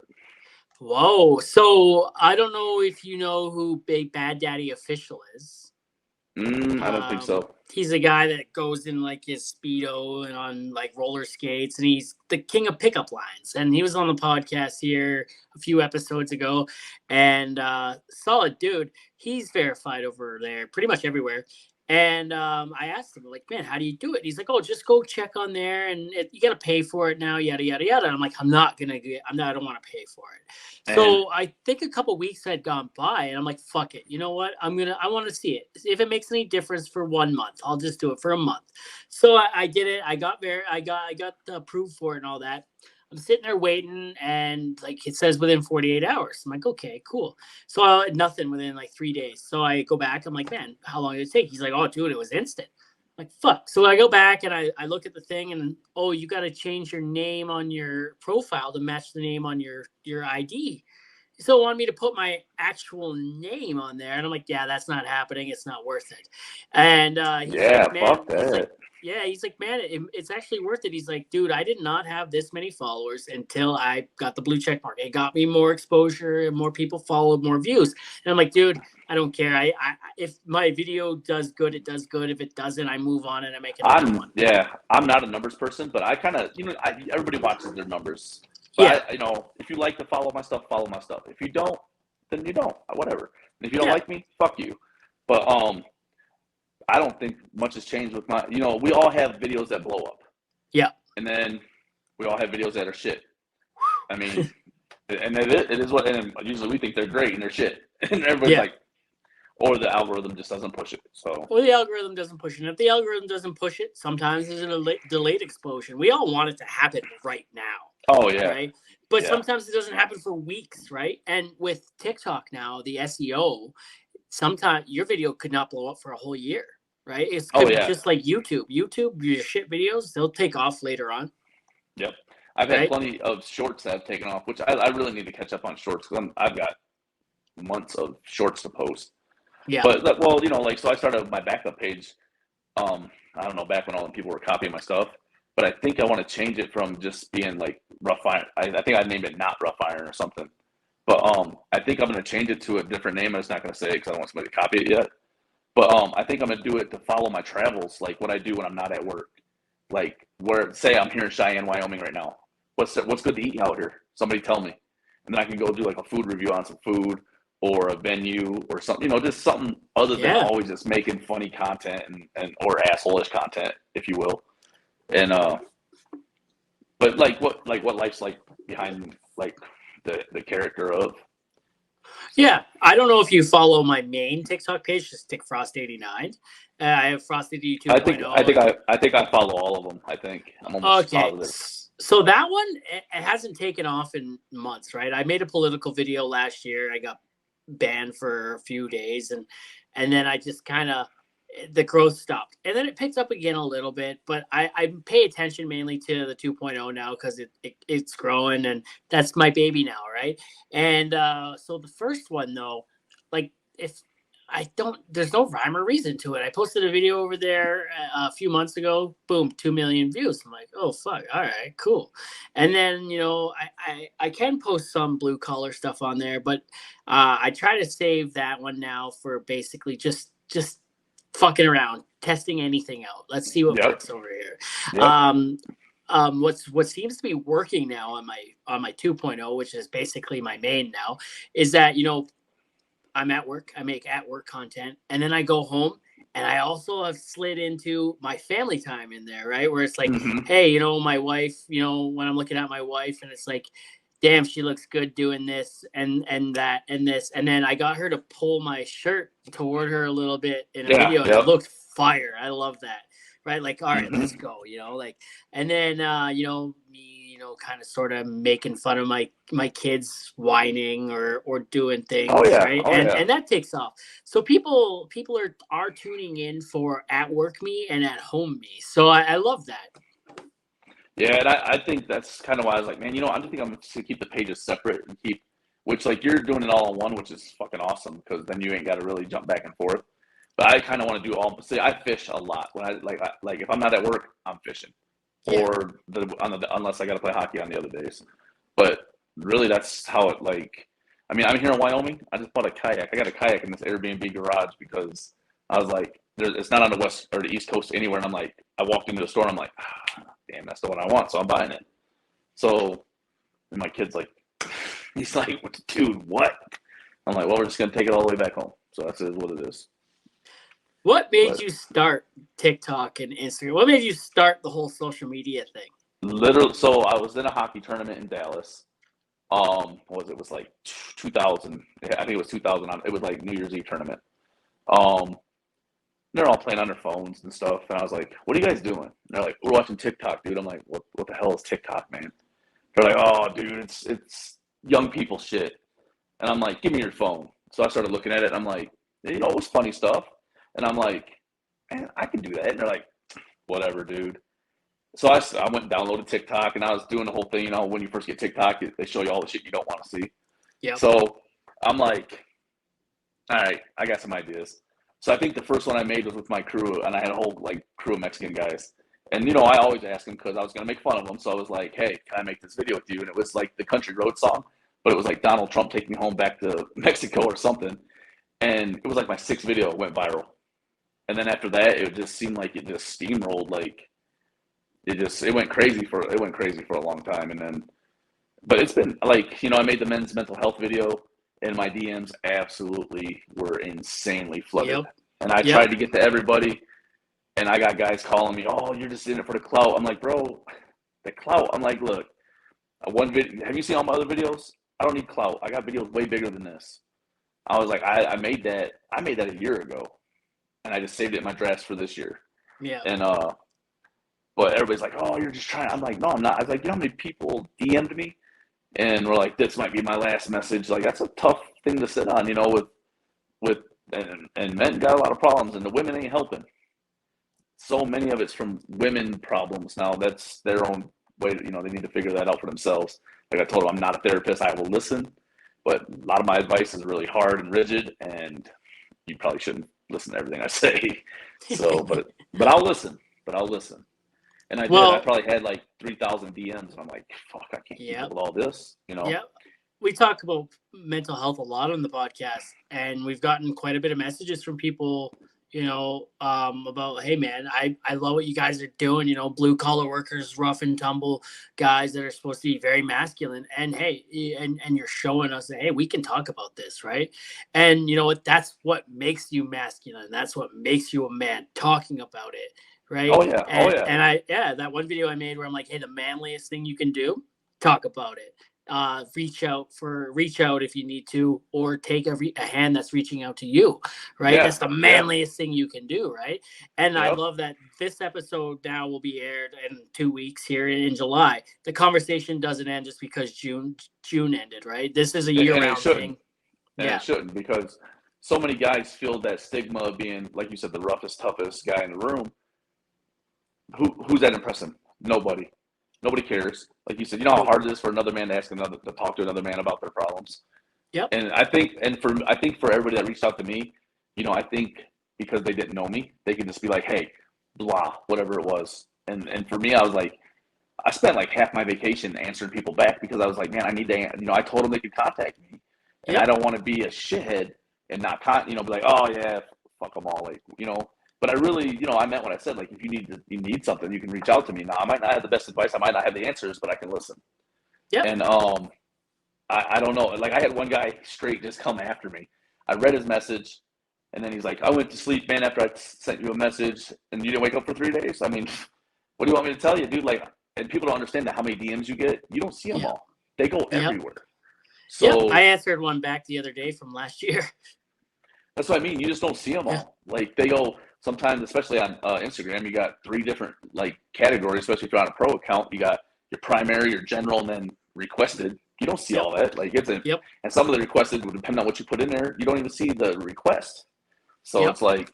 Whoa! So I don't know if you know who Big Bad Daddy Official is. I don't think so. He's a guy that goes in like his Speedo and on like roller skates, and he's the king of pickup lines. And he was on the podcast here a few episodes ago, and solid dude. He's verified over there pretty much everywhere. And I asked him, like, man, how do you do it? And he's like, oh, just go check on there, and you got to pay for it now, yada yada yada. And I'm like, I don't want to pay for it. So I think a couple weeks had gone by, and I'm like, fuck it. You know what? I want to see it. If it makes any difference for 1 month, I'll just do it for a month. So I did it. I got approved for it and all that. I'm sitting there waiting, and like it says within 48 hours. I'm like, okay, cool. So nothing within like 3 days. So I go back. I'm like, man, how long did it take? He's like, oh, dude, it was instant. Like, fuck. So I go back and I look at the thing and, oh, you got to change your name on your profile to match the name on your ID. So it wanted me to put my actual name on there. And I'm like, yeah, that's not happening. It's not worth it. And he's Yeah, like, man, fuck that. he's like, man, it's actually worth it. He's like, dude, I did not have this many followers until I got the blue check mark. It got me more exposure and more people followed, more views. And I'm like, dude, I don't care. If my video does good, it does good. If it doesn't, I move on and I make another one. I'm not a numbers person, but I kind of, everybody watches their numbers. Yeah. But if you like to follow my stuff, follow my stuff. If you don't, then you don't. Whatever. And if you don't Yeah. like me, fuck you. But I don't think much has changed with my. We all have videos that blow up. Yeah. And then we all have videos that are shit. I mean, and it is what. And usually we think they're great and they're shit, and everybody's like, or the algorithm just doesn't push it. So. Or the algorithm doesn't push it. And if the algorithm doesn't push it, sometimes there's a delayed explosion. We all want it to happen right now. Oh yeah. Right. But sometimes it doesn't happen for weeks, right? And with TikTok now, the SEO, sometimes your video could not blow up for a whole year, right? It's just like YouTube. YouTube, your shit videos, they'll take off later on. Yep. I've had plenty of shorts that have taken off, which I really need to catch up on shorts because I've got months of shorts to post. Yeah. But, so I started my backup page, I don't know, back when all the people were copying my stuff. But I think I want to change it from just being like rough iron. I think I'd name it not rough iron or something. But I think I'm going to change it to a different name. I'm just not going to say it because I don't want somebody to copy it yet. But I think I'm going to do it to follow my travels, like what I do when I'm not at work. Like say I'm here in Cheyenne, Wyoming right now. What's good to eat out here? Somebody tell me. And then I can go do like a food review on some food or a venue or something, just something other than always just making funny content and or asshole-ish content, if you will. And but what life's like behind like the character of. Yeah, I don't know if you follow my main TikTok page, just TickFrost89. I have Frosty 2.0. I think I follow all of them. I think I'm almost positive. So that one, it hasn't taken off in months, right? I made a political video last year. I got banned for a few days, and then I just kind of the growth stopped, and then it picked up again a little bit. But I pay attention mainly to the 2.0 now because it's growing, and that's my baby now, right? And so the first one though, like if there's no rhyme or reason to it. I posted a video over there a few months ago. Boom, 2 million views. I'm like, oh fuck, all right, cool. And then I can post some blue collar stuff on there, but I try to save that one now for basically just fucking around, testing anything out. Let's see what works over here. Yep. What seems to be working now on my 2.0, which is basically my main now, is that I'm at work, I make at work content, and then I go home and I also have slid into my family time in there, right? Where it's like, hey, my wife, when I'm looking at my wife and it's like, damn, she looks good doing this and that and this. And then I got her to pull my shirt toward her a little bit in a video. And it looked fire. I love that. Right. Like, all right, let's go, and then, me, kind of sort of making fun of my kids whining or doing things. Right. And that takes off. So people are tuning in for at work me and at home me. So I love that. Yeah, and I think that's kind of why I was like, man, I think I'm just gonna keep the pages separate and which like you're doing it all in one, which is fucking awesome because then you ain't got to really jump back and forth. But I kind of want to do all. See, I fish a lot when I if I'm not at work, I'm fishing, or unless I got to play hockey on the other days. But really, that's how it like. I mean, I'm here in Wyoming. I just bought a kayak. I got a kayak in this Airbnb garage because I was like, it's not on the west or the east coast anywhere. And I'm like, I walked into the store and I'm like, damn, that's the one I want. So I'm buying it. So, and my kid's like, he's like, dude, what? I'm like, well, we're just going to take it all the way back home. So that's what it is. What made you start TikTok and Instagram? What made you start the whole social media thing? Literally, so I was in a hockey tournament in Dallas. It was like 2000. I think it was 2000. It was like New Year's Eve tournament. They're all playing on their phones and stuff. And I was like, what are you guys doing? And they're like, we're watching TikTok, dude. I'm like, what the hell is TikTok, man? They're like, oh, dude, it's young people shit. And I'm like, give me your phone. So I started looking at it. And I'm like, it was funny stuff. And I'm like, man, I can do that. And they're like, whatever, dude. So I went and downloaded TikTok, and I was doing the whole thing. You know, when you first get TikTok, they show you all the shit you don't want to see. Yep. So I'm like, all right, I got some ideas. So I think the first one I made was with my crew, and I had a whole like crew of Mexican guys. And you know, I always ask them because I was gonna make fun of them. So I was like, hey, can I make this video with you? And it was like the Country Road song, but it was like Donald Trump taking me home back to Mexico or something. And it was like my sixth video went viral. And then after that, it just seemed like it just steamrolled. Like it went crazy for a long time. And then, but it's been like, you know, I made the men's mental health video, and my DMs absolutely were insanely flooded. Yep. And I tried to get to everybody, and I got guys calling me, "Oh, you're just in it for the clout." I'm like, bro, the clout. I'm like, look, one video. Have you seen all my other videos? I don't need clout. I got videos way bigger than this. I was like, I made that a year ago, and I just saved it in my drafts for this year. Yeah. And but everybody's like, "Oh, you're just trying." I'm like, "No, I'm not." I was like, "You know how many people DM'd me and were like, this might be my last message." Like that's a tough thing to sit on, you know. With and men got a lot of problems, and the women ain't helping. So many of it's from women problems. Now that's their own way. You know, they need to figure that out for themselves. Like I told them, I'm not a therapist. I will listen, but a lot of my advice is really hard and rigid, and you probably shouldn't listen to everything I say. So, but I'll listen. But I'll listen. And I did. I probably had like 3,000 DMs, and I'm like, fuck, I can't keep up with all this, you know? Yeah. We talk about mental health a lot on the podcast, and we've gotten quite a bit of messages from people, you know, about, hey, man, I love what you guys are doing, you know, blue collar workers, rough and tumble guys that are supposed to be very masculine. And, hey, and you're showing us that, hey, we can talk about this, right? And, you know what, that's what makes you masculine. That's what makes you a man, talking about it. Right. Oh yeah. And that one video I made where I'm like, hey, the manliest thing you can do, talk about it. Reach out if you need to, or take a hand that's reaching out to you. Right. Yeah. That's the manliest thing you can do. Right. And I love that this episode now will be aired in 2 weeks here in July. The conversation doesn't end just because June ended. Right. This is a year-round thing. And it shouldn't, because so many guys feel that stigma of being, like you said, the roughest, toughest guy in the room. Who's that impressing? Nobody cares. Like you said, you know how hard it is for another man to talk to another man about their problems. Yep. And I think for everybody that reached out to me, you know, I think because they didn't know me, they could just be like, hey, blah, whatever it was. And for me, I was like, I spent like half my vacation answering people back, because I was like, man, I need to, you know, I told them they could contact me, and I don't want to be a shithead and not, you know, be like, oh yeah, fuck them all, like, you know. But I really, you know, I meant what I said. Like, if you need something, you can reach out to me. Now, I might not have the best advice. I might not have the answers, but I can listen. Yeah. And I don't know. Like, I had one guy straight just come after me. I read his message, and then he's like, I went to sleep, man, after I sent you a message, and you didn't wake up for 3 days? I mean, what do you want me to tell you, dude? Like, and people don't understand that how many DMs you get. You don't see them all. They go everywhere. So I answered one back the other day from last year. That's what I mean. You just don't see them all. Like, they go sometimes, especially on Instagram, you got 3 different like categories, especially if you're on a pro account. You got your primary, your general, and then requested. You don't see all that. Like, it's and some of the requested would depend on what you put in there. You don't even see the request. So it's like,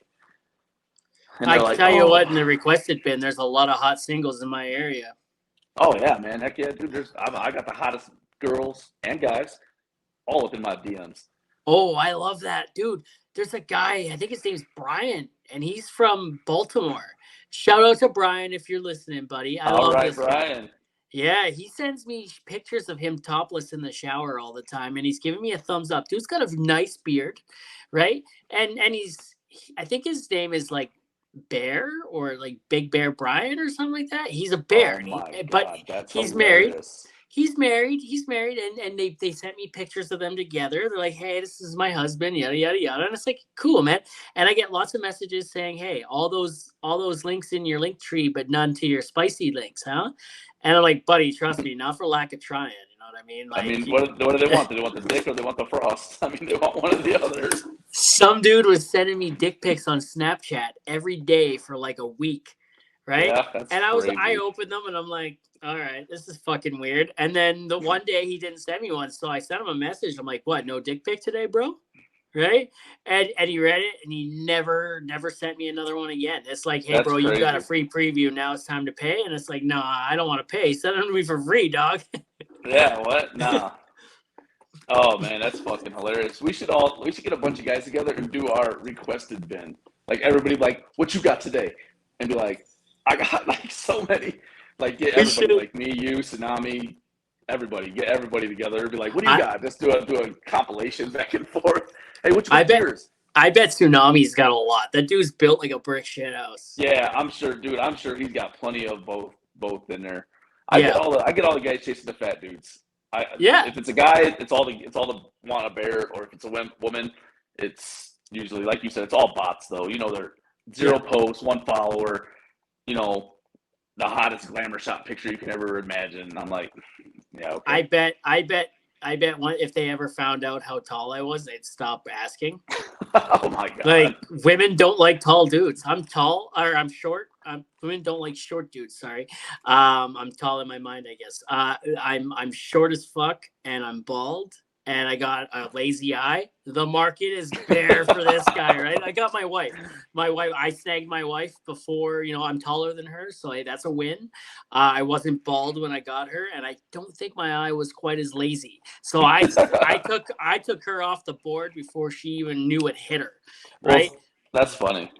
I can tell you what, in the requested bin, there's a lot of hot singles in my area. Oh yeah, man. Heck yeah, dude. I got the hottest girls and guys all up in my DMs. Oh, I love that, dude. There's a guy, I think his name's Brian, and he's from Baltimore. Shout out to Brian if you're listening, buddy. I love this Brian. Guy. Yeah, he sends me pictures of him topless in the shower all the time, and he's giving me a thumbs up. Dude's got a nice beard, right? And I think his name is like Bear, or like Big Bear Brian or something like that. He's a bear, but he's married. He's married, and they sent me pictures of them together. They're like, hey, this is my husband, yada, yada, yada. And it's like, cool, man. And I get lots of messages saying, hey, all those links in your link tree, but none to your spicy links, huh? And I'm like, buddy, trust me, not for lack of trying. You know what I mean? Like, what do they want? Do they want the dick or they want the frost? I mean, they want one or the other. Some dude was sending me dick pics on Snapchat every day for like a week. Right. Yeah, and I opened them and I'm like, all right, this is fucking weird. And then the one day he didn't send me one. So I sent him a message. I'm like, what? No dick pic today, bro? right? And he read it and he never sent me another one again. It's like, hey, That's bro, you got a crazy. free preview. Now it's time to pay. And it's like, no, I don't want to pay. Send them to me for free, dog. Yeah, what? Nah. Oh man, that's fucking hilarious. We should get a bunch of guys together and do our requested bin. Like everybody like, what you got today? And be like, I got like so many. Like get We everybody should. like me, you, Tsunami, everybody. Get everybody together. Be like, what do you I got? Just do a compilation back and forth. Hey, what you I got bet yours? I bet Tsunami's got a lot. That dude's built like a brick shit house. Yeah, I'm sure, dude. I'm sure he's got plenty of both in there. Yeah. I get all the guys chasing the fat dudes. Yeah. If it's a guy, it's all the want a bear, or if it's a woman, it's usually like you said, it's all bots though. They're zero Yeah. posts, one follower. You know, the hottest glamour shot picture you can ever imagine. I'm like, yeah, okay. I bet if they ever found out how tall I was, they'd stop asking. Oh my god. Like women don't like tall dudes. I'm tall or I'm short. Women don't like short dudes. Sorry. I'm tall in my mind, I guess. I'm short as fuck and I'm bald and I got a lazy eye. The market is bare for this guy, right? I got my wife. I snagged my wife before. I'm taller than her, so that's a win. I wasn't bald when I got her, and I don't think my eye was quite as lazy. So I took her off the board before she even knew it hit her, right? Well, that's funny.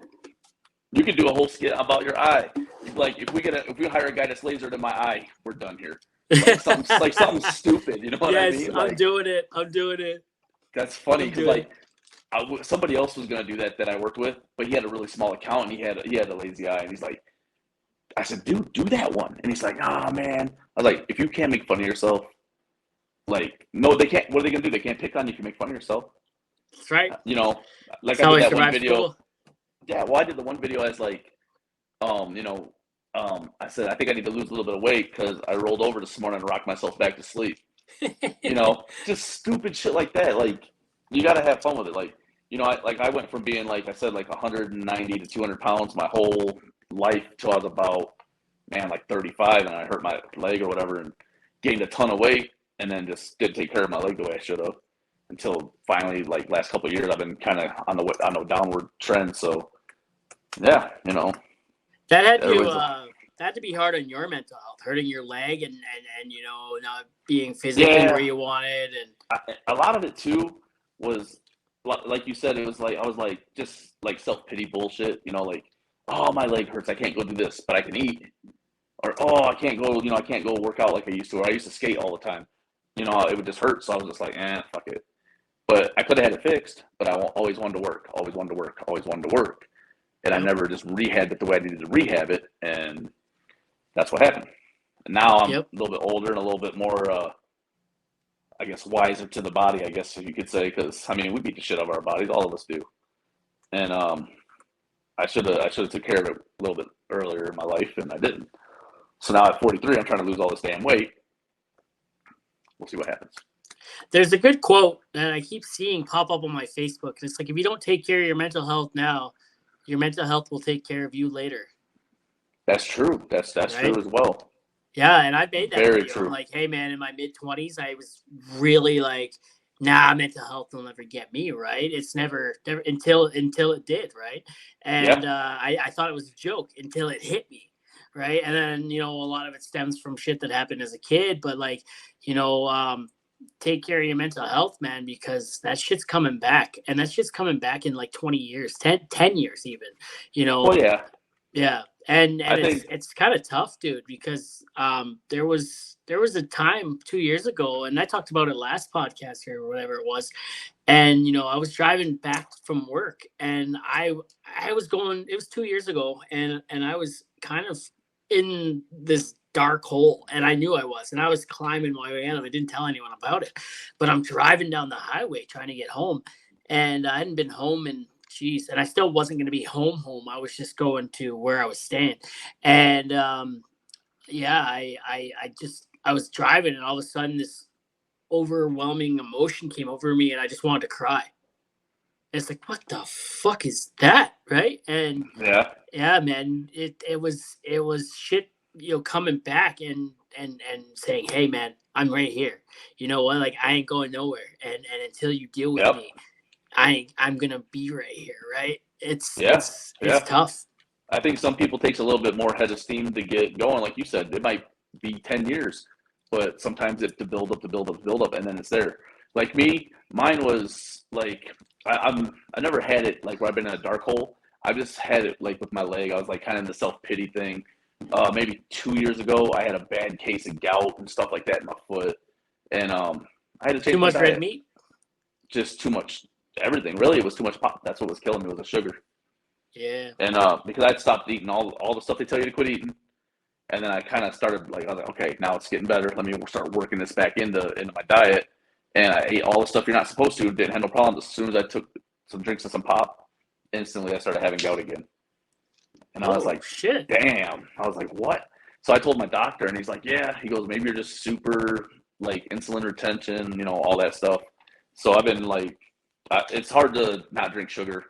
You could do a whole skit about your eye. Like if we hire a guy that's lasered in my eye, we're done here. Like something stupid. You know what I Yes, mean? I'm Like doing it. I'm doing it. that's funny I'm because doing it. like somebody else was gonna do that I worked with, but he had a really small account and he had a lazy eye, and he's like, I said, dude, do that one, and he's like, oh man. I was like, if you can't make fun of yourself, like no, they can't. What are they gonna do? They can't pick on you if you make fun of yourself. That's right. You know, like That's I how did I that one survived video. school. Yeah, well, I did the one video as like, um, you know, I said I think I need to lose a little bit of weight because I rolled over this morning and rocked myself back to sleep. Just stupid shit like that. Like you got to have fun with it. Like I went from being like I said like 190 to 200 pounds my whole life till I was about like 35, and I hurt my leg or whatever and gained a ton of weight, and then just didn't take care of my leg the way I should have until finally like last couple of years I've been kind of on the downward trend. So yeah, that had to everybody's that had to be hard on your mental health, hurting your leg and not being physically where yeah. you wanted and A lot of it too was like you said. It was like I was like just like self pity bullshit. Like oh my leg hurts. I can't go do this, but I can eat. Or oh I can't go. I can't go work out like I used to. Or I used to skate all the time. It would just hurt. So I was just like fuck it. But I could have had it fixed. But I always wanted to work. Always wanted to work. Always wanted to work. And I yep, never just rehabbed it the way I needed to rehab it. And that's what happened. And now I'm a yep. little bit older and a little bit more. I guess wiser to the body, I guess you could say, because I mean we beat the shit out of our bodies, all of us do. And I should have took care of it a little bit earlier in my life, and I didn't. So now at 43, I'm trying to lose all this damn weight. We'll see what happens. There's a good quote that I keep seeing pop up on my Facebook. It's like if you don't take care of your mental health now, your mental health will take care of you later. That's true. That's Right? true as well. Yeah, and I made that Very video. I'm true. like, hey man, in my mid-20s, I was really like, nah, mental health will never get me, right? It's never until it did, right? And Yeah. I thought it was a joke until it hit me, right? And then a lot of it stems from shit that happened as a kid, but like, you know, take care of your mental health, man, because that shit's coming back, and that shit's coming back in like 20 years, 10 years even, you know. Well, yeah. Yeah, and I it's think. it's kind of tough, dude, because there was a time 2 years ago, and I talked about it last podcast here or whatever it was, and I was driving back from work, and I was going. It was 2 years ago, and I was kind of in this dark hole, and I knew I was, and I was climbing my way out of it. I didn't tell anyone about it, but I'm driving down the highway trying to get home, and I hadn't been home in geez, and I still wasn't going to be home. I was just going to where I was staying, and yeah, I was driving, and all of a sudden this overwhelming emotion came over me, and I just wanted to cry. It's like, what the fuck is that, right? And Yeah. yeah, man, it was shit, coming back and saying, hey, man, I'm right here. You know what? Like, I ain't going nowhere, and until you deal with Yep. me, I'm gonna be right here, right? It's Yeah, it's it's yeah. tough. I think some people takes a little bit more head of steam to get going. Like you said, it might be 10 years, but sometimes it's to build up, to build up, to build up, and then it's there. Like me, mine was like I never had it like where I've been in a dark hole. I just had it like with my leg. I was like kind of in the self pity thing. Maybe 2 years ago, I had a bad case of gout and stuff like that in my foot, and I had to Too change my much red diet. meat. Just too much everything. Really, it was too much pop. That's what was killing me was the sugar. Yeah. And because I'd stopped eating all the stuff they tell you to quit eating, and then I kind of started like I was like, okay, now it's getting better. Let me start working this back into my diet. And I ate all the stuff you're not supposed to. Didn't have no problems. As soon as I took some drinks and some pop, instantly I started having gout again. And I was Oh like, shit. damn. I was like, what? So I told my doctor, and he's like, yeah. He goes, maybe you're just super like insulin retention, all that stuff. So I've been like, it's hard to not drink sugar,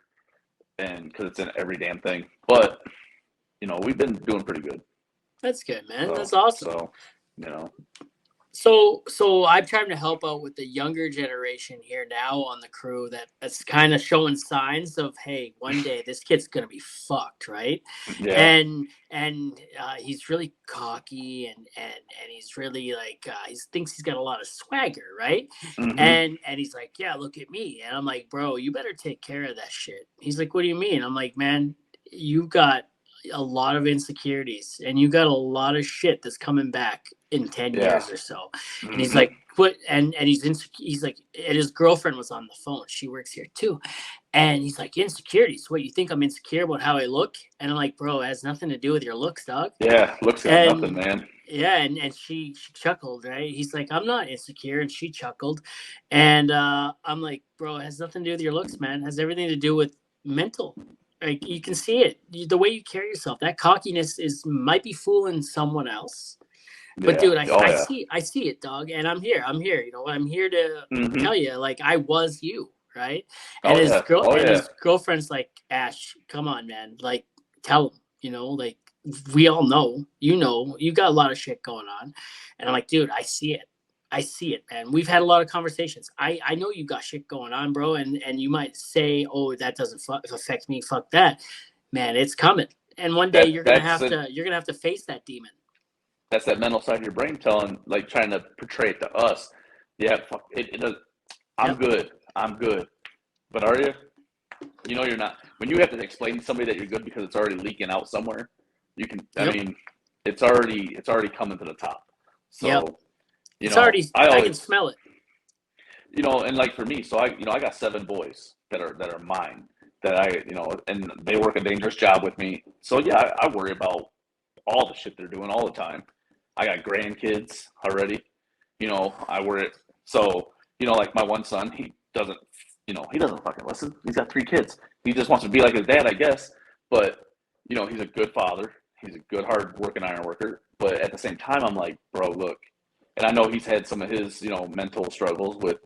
and because it's in every damn thing. But we've been doing pretty good. That's good, man. So That's awesome. so you know, So I'm trying to help out with the younger generation here now on the crew that's kind of showing signs of, hey, one day this kid's gonna be fucked, right? yeah. And he's really cocky and he's really like he thinks he's got a lot of swagger, right? Hmm. And he's like, yeah, look at me, and I'm like, bro, you better take care of that shit. He's like, what do you mean? I'm like, man, you got a lot of insecurities and you got a lot of shit that's coming back in 10 Yeah. years or so. And he's Hmm. like, what? And he's like, and his girlfriend was on the phone. She works here too. And he's like, insecurities. What, you think I'm insecure about how I look? And I'm like, bro, it has nothing to do with your looks, dog. Yeah. Looks got nothing, And man. yeah, and she chuckled, right? He's like, I'm not insecure, and she chuckled. And I'm like, bro, it has nothing to do with your looks, man. It has everything to do with mental. Like, you can see it. The way you carry yourself. That cockiness is might be fooling someone else. But Yeah. dude, Oh I yeah. see I see it, dog, and I'm here. I'm here. I'm here to Hmm. tell you, like, I was you, right? And Oh yeah. Oh yeah. his girlfriend's like, Ash, come on, man. Like, tell him, like, we all know, you got a lot of shit going on. And I'm like, dude, I see it. I see it, man. We've had a lot of conversations. I know you got shit going on, bro, and you might say, oh, that doesn't affect me. Fuck that, man. It's coming, and one day That that's a, you're gonna have to face that demon. that's that mental side of your brain telling, like, trying to portray it to us. Yeah. Fuck it. I'm Yep. good. I'm good. But are you? You're not. When you have to explain to somebody that you're good because it's already leaking out somewhere, you can. I Yep. mean, it's already coming to the top. Yep. So It's already. I I can always, smell it. and like for me, so I got 7 boys that are mine, that and they work a dangerous job with me. So yeah, I worry about all the shit they're doing all the time. I got grandkids already. I worry. So like my one son, he doesn't fucking listen. He's got 3 kids. He just wants to be like his dad, I guess. But he's a good father. He's a good, hard working iron worker. But at the same time, I'm like, bro, look. And I know he's had some of his, mental struggles with,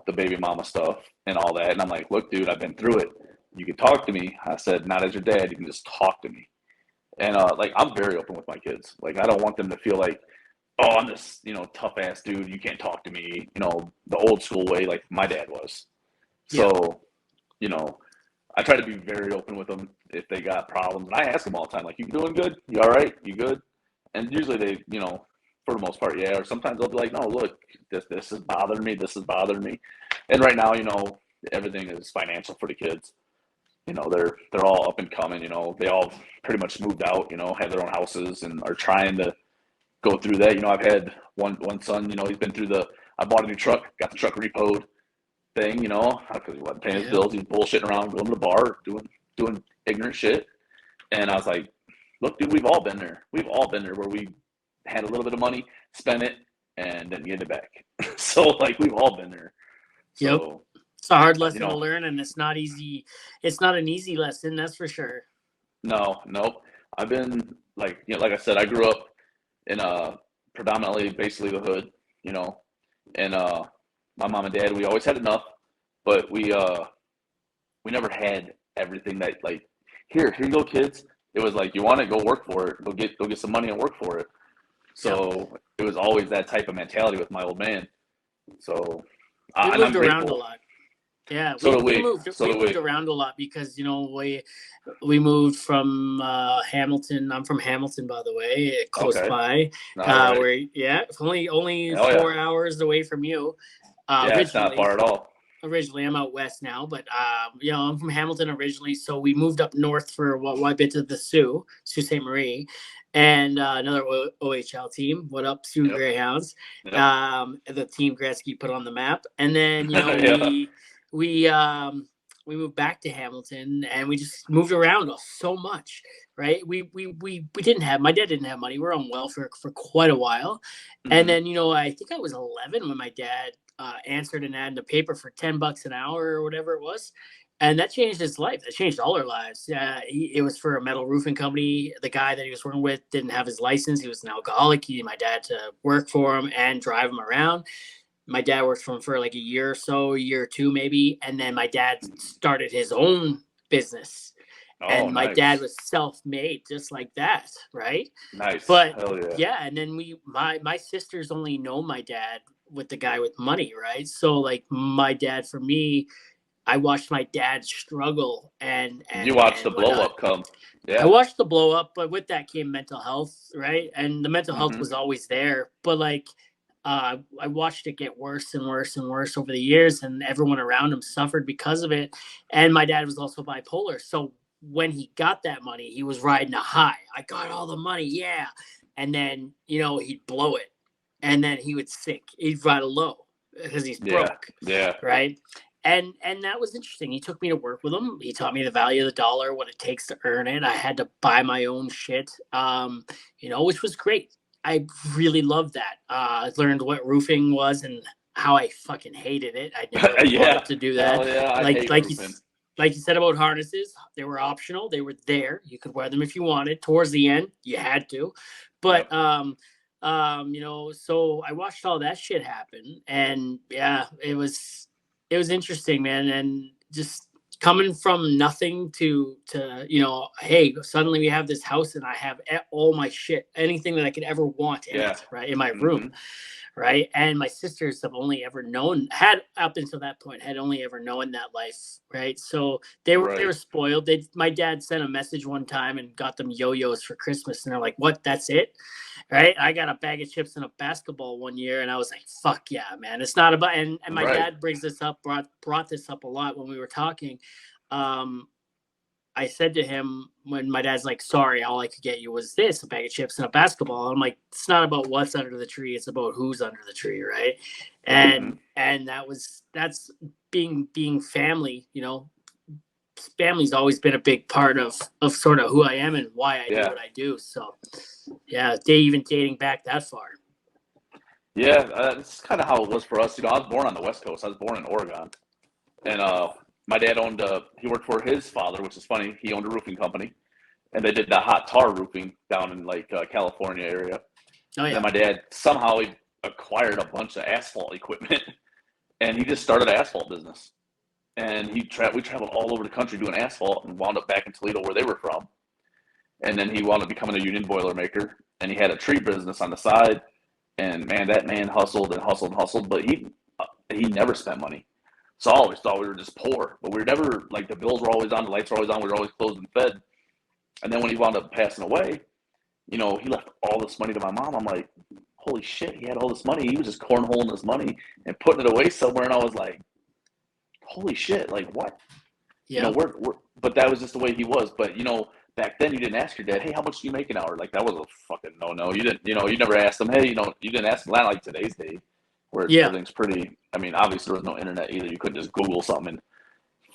the baby mama stuff and all that. And I'm like, look, dude, I've been through it. You can talk to me. I said, not as your dad. You can just talk to me. And like, I'm very open with my kids. Like, I don't want them to feel like, oh, I'm this, tough ass dude. You can't talk to me. The old school way, like my dad was. Yep. So, you know, I try to be very open with them if they got problems. And I ask them all the time, like, you doing good? You all right? You good? And usually they, for the most part, yeah. Or sometimes they'll be like, no, look, this is bothering me. This is bothering me. And right now, everything is financial for the kids. They're all up and coming. They all pretty much moved out. Have their own houses and are trying to go through that. I've had one son. He's been through the. I bought a new truck, got the truck repoed thing. Because he wasn't paying his Yep. bills. He's bullshitting around, going to the bar, doing ignorant shit. And I was like, look, dude, we've all been there. We've all been there where we had a little bit of money, spent it, and then get it back. So like we've all been there. Yep. So It's a hard you lesson to know, learn, and it's not easy. It's not an easy lesson, that's for sure. no, nope. I've been like like I said, I grew up in predominantly basically the hood, you know, and my mom and dad, we always had enough, but we never had everything that like here you go kids. It was like you want to go work for it, go get some money and work for it. Yep. So it was always that type of mentality with my old man. So We and I'm moved around a grateful. lot. Yeah, So do we we. moved So do we. around a lot because we moved from Hamilton. I'm from Hamilton, by the way, close Okay. by. All right. Where it's only Oh yeah. 4 hours away from you. Yeah, it's not far at all. Originally, I'm out west now, but I'm from Hamilton originally, so we moved up north for what bit of the Sault Ste. Marie, and another OHL team. What up, Sioux Yep. Greyhounds? Yep. The team Gretzky put on the map, and then Yeah. we we moved back to Hamilton, and we just moved around so much. Right, we didn't have my dad didn't have money. We were on welfare for quite a while, and Hmm. then I think I was 11 when my dad answered an ad in the paper for $10 an hour or whatever it was. And that changed his life. That changed all our lives. It was for a metal roofing company. The guy that he was working with didn't have his license. He was an alcoholic. He needed my dad to work for him and drive him around. My dad worked for him for like a year or so, a year or two maybe. And then my dad started his own business. Oh, And my dad nice. was self-made just like that, right? Nice. But Hell yeah. yeah, and then my sisters only know my dad with the guy with money, right? So like my dad, for me, I watched my dad struggle You watched the and blow whatnot. up come. I Yeah. watched the blow up, but with that came mental health, right? And the mental health Hmm. was always there, but like I watched it get worse and worse and worse over the years, and everyone around him suffered because of it. And my dad was also bipolar, so when he got that money, he was riding a high. I got all the money, yeah, and then he'd blow it, and then he would sink. He'd ride a low because he's Yeah. broke, Yeah. right? And that was interesting. He took me to work with him. He taught me the value of the dollar, what it takes to earn it. I had to buy my own shit, which was great. I really loved that. I learned what roofing was and how I fucking hated it. I never Yeah. wanted to do that. Hell yeah. I Like hate like you roofing. like you said about harnesses, they were optional. They were there. You could wear them if you wanted. Towards the end, you had to. But Yep. so I watched all that shit happen, and yeah, it was interesting, man, and just coming from nothing to hey, suddenly we have this house and I have all my shit, anything that I could ever want in Yeah. it, right, in my Hmm. room, right? And my sisters have only ever known had up until that point had only ever known that life, right? So they were Right. spoiled. My dad sent a message one time and got them yo-yos for Christmas, and they're like, "What? That's it?" Right? I got a bag of chips and a basketball one year, and I was like, "Fuck yeah, man!" It's not about. And my Right. dad brings this up, brought this up a lot when we were talking. Um, I said to him when my dad's like, "Sorry, all I could get you was this, a bag of chips and a basketball." I'm like, "It's not about what's under the tree; it's about who's under the tree, right?" Hmm. And that's being family. Family's always been a big part of sort of who I am and why I do Yeah. what I do. So, yeah, they even dating back that far. Yeah. That's kind of how it was for us. I was born on the West Coast. I was born in Oregon. And my dad owned, he worked for his father, which is funny. He owned a roofing company. And they did the hot tar roofing down in like California area. Oh And then yeah, my dad somehow he acquired a bunch of asphalt equipment and he just started an asphalt business. And we traveled all over the country doing asphalt and wound up back in Toledo where they were from. And then he wound up becoming a union boiler maker. And he had a tree business on the side. And man, that man hustled and hustled and hustled, but he never spent money. So I always thought we were just poor, but we were never like the bills were always on, the lights were always on, we were always clothed and fed. And then when he wound up passing away, he left all this money to my mom. I'm like, holy shit, he had all this money. He was just cornholing this money and putting it away somewhere. And I was like, holy shit, like what? yeah, But that was just the way he was. But back then you didn't ask your dad, hey, how much do you make an hour? Like that was a fucking no. You didn't, you never asked him, hey, you didn't ask him. Not like today's day, where yeah, everything's pretty. I mean, obviously there was no internet either. You couldn't just Google something and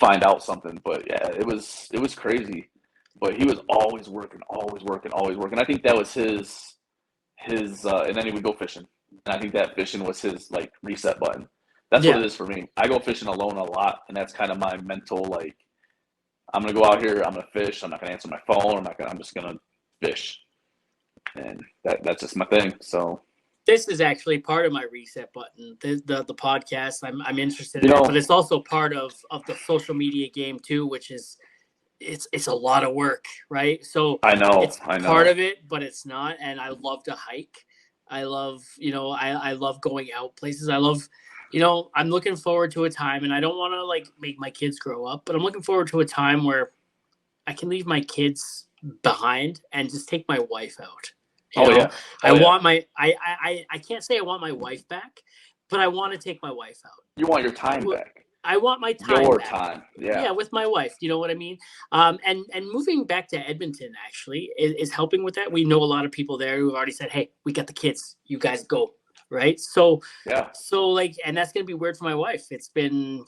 find out something. But yeah, it was crazy. But he was always working, always working, always working. I think that was his and then he would go fishing. And I think that fishing was his like reset button. That's what yeah. it is for me. I go fishing alone a lot, and that's kind of my mental like I'm gonna go out here, I'm gonna fish, I'm not gonna answer my phone, I'm just gonna fish. And that's just my thing. So This is actually part of my reset button. The podcast. I'm interested you in it, but know, it's also part of the social media game too, which is it's a lot of work, right? So it's I part know. of it, but it's not. And I love to hike. I love I love going out places. I love I'm looking forward to a time, and I don't want to like make my kids grow up, but I'm looking forward to a time where I can leave my kids behind and just take my wife out. You Oh know, yeah, I oh yeah. want my I can't say I want my wife back, but I want to take my wife out. You want your time back, I want my time your back. time. Yeah. Yeah, with my wife. You know what I mean? And moving back to Edmonton actually is helping with that. We know a lot of people there who have already said, "Hey, we got the kids. You guys go." Right? Yeah. So like, and that's gonna be weird for my wife. It's been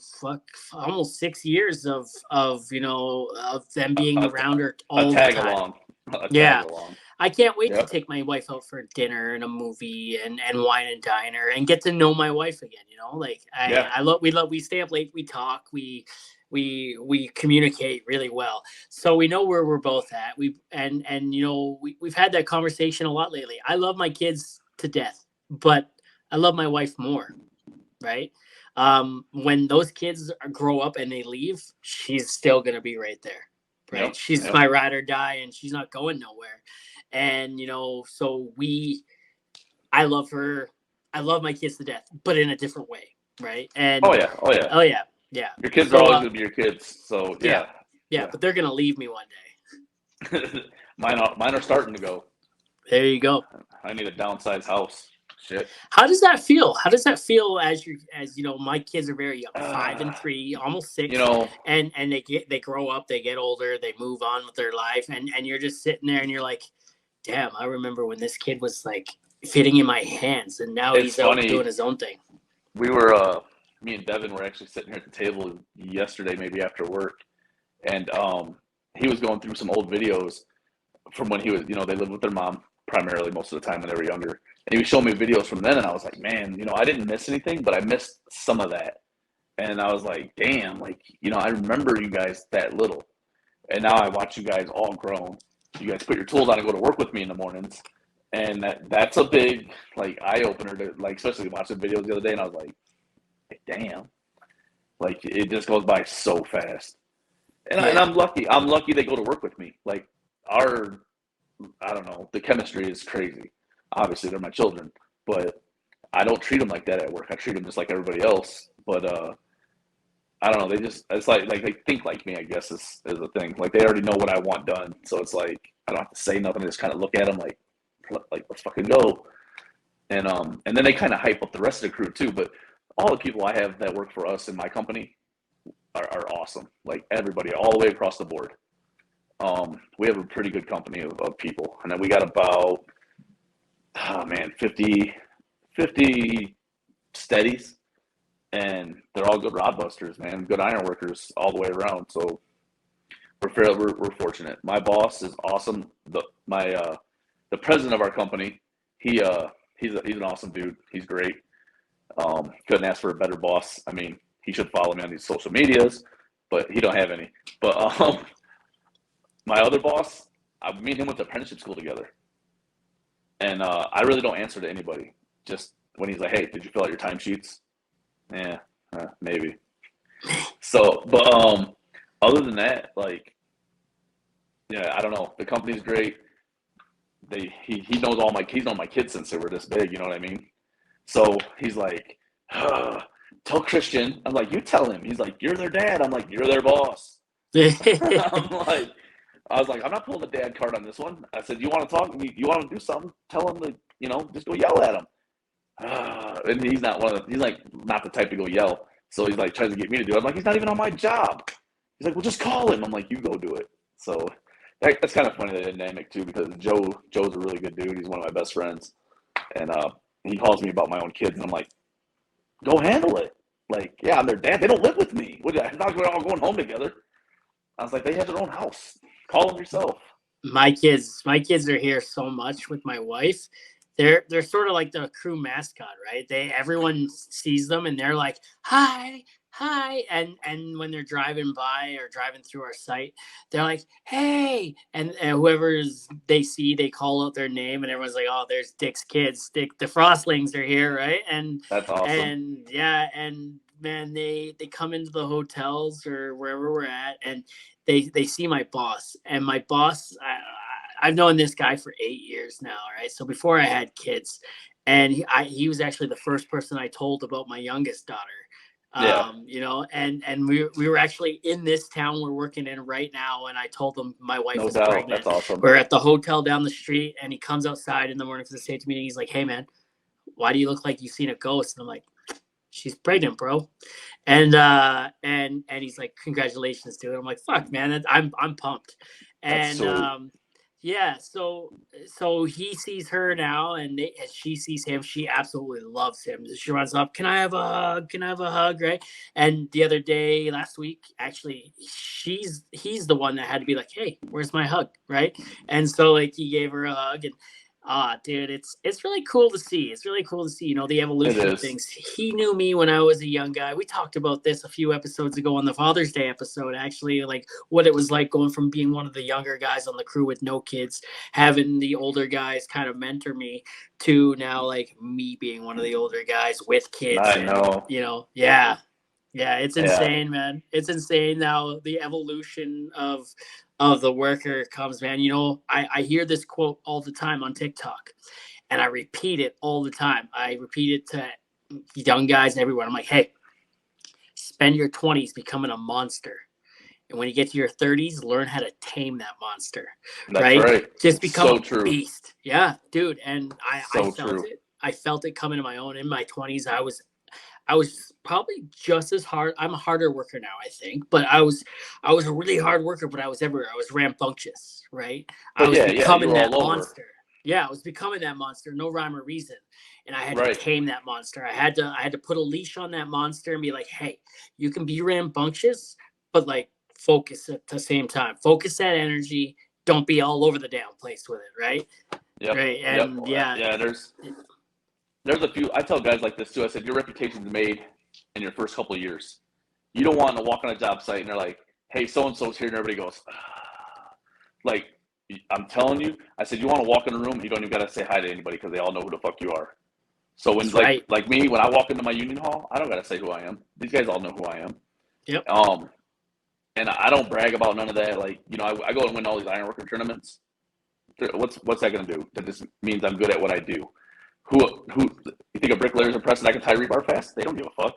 almost 6 years of them being A, around her a all the tag time. along. A tag Yeah, along. I can't wait to Yep. take my wife out for dinner and a movie and wine and diner and get to know my wife again. Like Yeah. we stay up late, we talk, we communicate really well, so we know where we're both at. We've had that conversation a lot lately. I love my kids to death, but I love my wife more, right? When those kids grow up and they leave, she's still gonna be right there, right? Yep. She's Yep. my ride or die, and she's not going nowhere. And so I love her. I love my kids to death, but in a different way, right? Oh And yeah. Oh yeah. oh yeah, yeah. Your kids are So always gonna be your kids. So yeah, yeah. yeah, Yeah. but they're gonna leave me one day. Mine are starting to go. There you go. I need a downsized house. Shit. How does that feel? How does that feel as my kids are very young, five Uh, and three, almost you six, know, and they grow up, they get older, they move on with their life, and you're just sitting there and you're like, damn, I remember when this kid was like fitting in my hands, and now it's he's out doing funny. his own thing. We were me and Devin were actually sitting here at the table yesterday, maybe after work, and he was going through some old videos from when he was, they lived with their mom primarily most of the time when they were younger. And he was showing me videos from then, and I was like, man, I didn't miss anything, but I missed some of that. And I was like, damn, like, I remember you guys that little. And now I watch you guys all grown. You guys put your tools on and go to work with me in the mornings. And that's a big like eye opener to like, especially watching videos the other day, and I was like, damn, like it just goes by so fast. And Yeah, I'm lucky. I'm lucky they go to work with me. Like our I don't know, the chemistry is crazy. Obviously, they're my children, but I don't treat them like that at work. I treat them just like everybody else. But I don't know. It's like they think like me. I guess is the thing. Like they already know what I want done, so it's like I don't have to say nothing. I just kind of look at them like let's fucking go. And then they kind of hype up the rest of the crew too. But all the people I have that work for us in my company are awesome. Like everybody, all the way across the board. We have a pretty good company of people, and then we got about, oh man, 50 steadies, and they're all good rod busters, man, good iron workers all the way around. So we're fortunate. My boss is awesome. The president of our company, he he's an awesome dude. He's great. Couldn't ask for a better boss. I mean, he should follow me on these social medias, but he don't have any. But my other boss, me and him went to apprenticeship school together, and I really don't answer to anybody. Just when he's like, "Hey, did you fill out your timesheets?" Yeah, maybe. So, but other than that, like, yeah, I don't know. The company's great. He knows he's known my kids since they were this big. You know what I mean? So he's like, tell Christian. I'm like, you tell him. He's like, you're their dad. I'm like, you're their boss. I'm like, I was like, I'm not pulling the dad card on this one. I said, you want to talk? You want to do something? Tell him to, just go yell at him. And he's not he's like not the type to go yell. So he's like tries to get me to do it. I'm like, he's not even on my job. He's like, well, just call him. I'm like, you go do it. So that's kind of funny, the dynamic too, because Joe's a really good dude. He's one of my best friends, and he calls me about my own kids, and I'm like, go handle it. Like, yeah, I'm their dad. They don't live with me. It's not we're all going home together. I was like, they have their own house. Call them yourself. My kids are here so much with my wife. They're sort of like the crew mascot, right? Everyone sees them and they're like, hi, hi. And when they're driving by or driving through our site, they're like, hey. And whoever's they see, they call out their name, and everyone's like, oh, there's Dick's kids. The Frostlings are here, right? And That's awesome. and yeah, and man, they come into the hotels or wherever we're at, and they see my boss, and my boss, I've known this guy for 8 years now, right? So before I had kids, and he was actually the first person I told about my youngest daughter. Yeah. You know, and we were actually in this town we're working in right now, and I told him my wife No is doubt. That's pregnant. awesome. We're at the hotel down the street, and he comes outside in the morning for the safety meeting. He's like, "Hey, man, why do you look like you've seen a ghost?" And I'm like, "She's pregnant, bro." And he's like, "Congratulations, dude." I'm like, "Fuck, man, I'm pumped." That's And sweet. yeah, so he sees her now, and as she sees him, she absolutely loves him. She runs up, "Can I have a hug? Can I have a hug?" Right? And the other day, last week, actually, he's the one that had to be like, "Hey, where's my hug?" Right? And so like he gave her a hug, and dude, it's really cool to see. It's really cool to see, you know, the It evolution of is. things. He knew me when I was a young guy. We talked about this a few episodes ago on the Father's Day episode, actually, like what it was like going from being one of the younger guys on the crew with no kids, having the older guys kind of mentor me, to now like me being one of the older guys with kids. I And know. you know, yeah, yeah, it's Yeah. insane, man. It's insane now the evolution of the worker comes, man. You know, I hear this quote all the time on TikTok, and I repeat it all the time. I repeat it to young guys everywhere. I'm like, hey, spend your 20s becoming a monster. And when you get to your 30s, learn how to tame that monster, That's right? right. Just become So a true. beast. Yeah, dude. And I So felt true. it. I felt it coming to my own in my 20s. I was probably just as hard. I'm a harder worker now, I think, but I was a really hard worker, but I was everywhere. I was rambunctious, right? I But was yeah, you becoming were that all over. monster. Yeah, I was becoming that monster, no rhyme or reason. And I had to Right. tame that monster. I had to put a leash on that monster and be like, hey, you can be rambunctious, but like focus at the same time. Focus that energy. Don't be all over the damn place with it, right? Yep. Right. Yep. And yeah, Yeah. There's a few. I tell guys like this too. I said your reputation's made in your first couple of years. You don't want to walk on a job site and they're like, "Hey, so and so's here," and everybody goes, ah. Like, I'm telling you. I said you want to walk in a room, you don't even gotta say hi to anybody because they all know who the fuck you are. So when that's right. like me, when I walk into my union hall, I don't gotta say who I am. These guys all know who I am. Yep. Um, and I don't brag about none of that. Like, I go and win all these ironworker tournaments. What's that gonna do? That just means I'm good at what I do. Who you think a bricklayer's impressed that I can tie rebar fast? They don't give a fuck.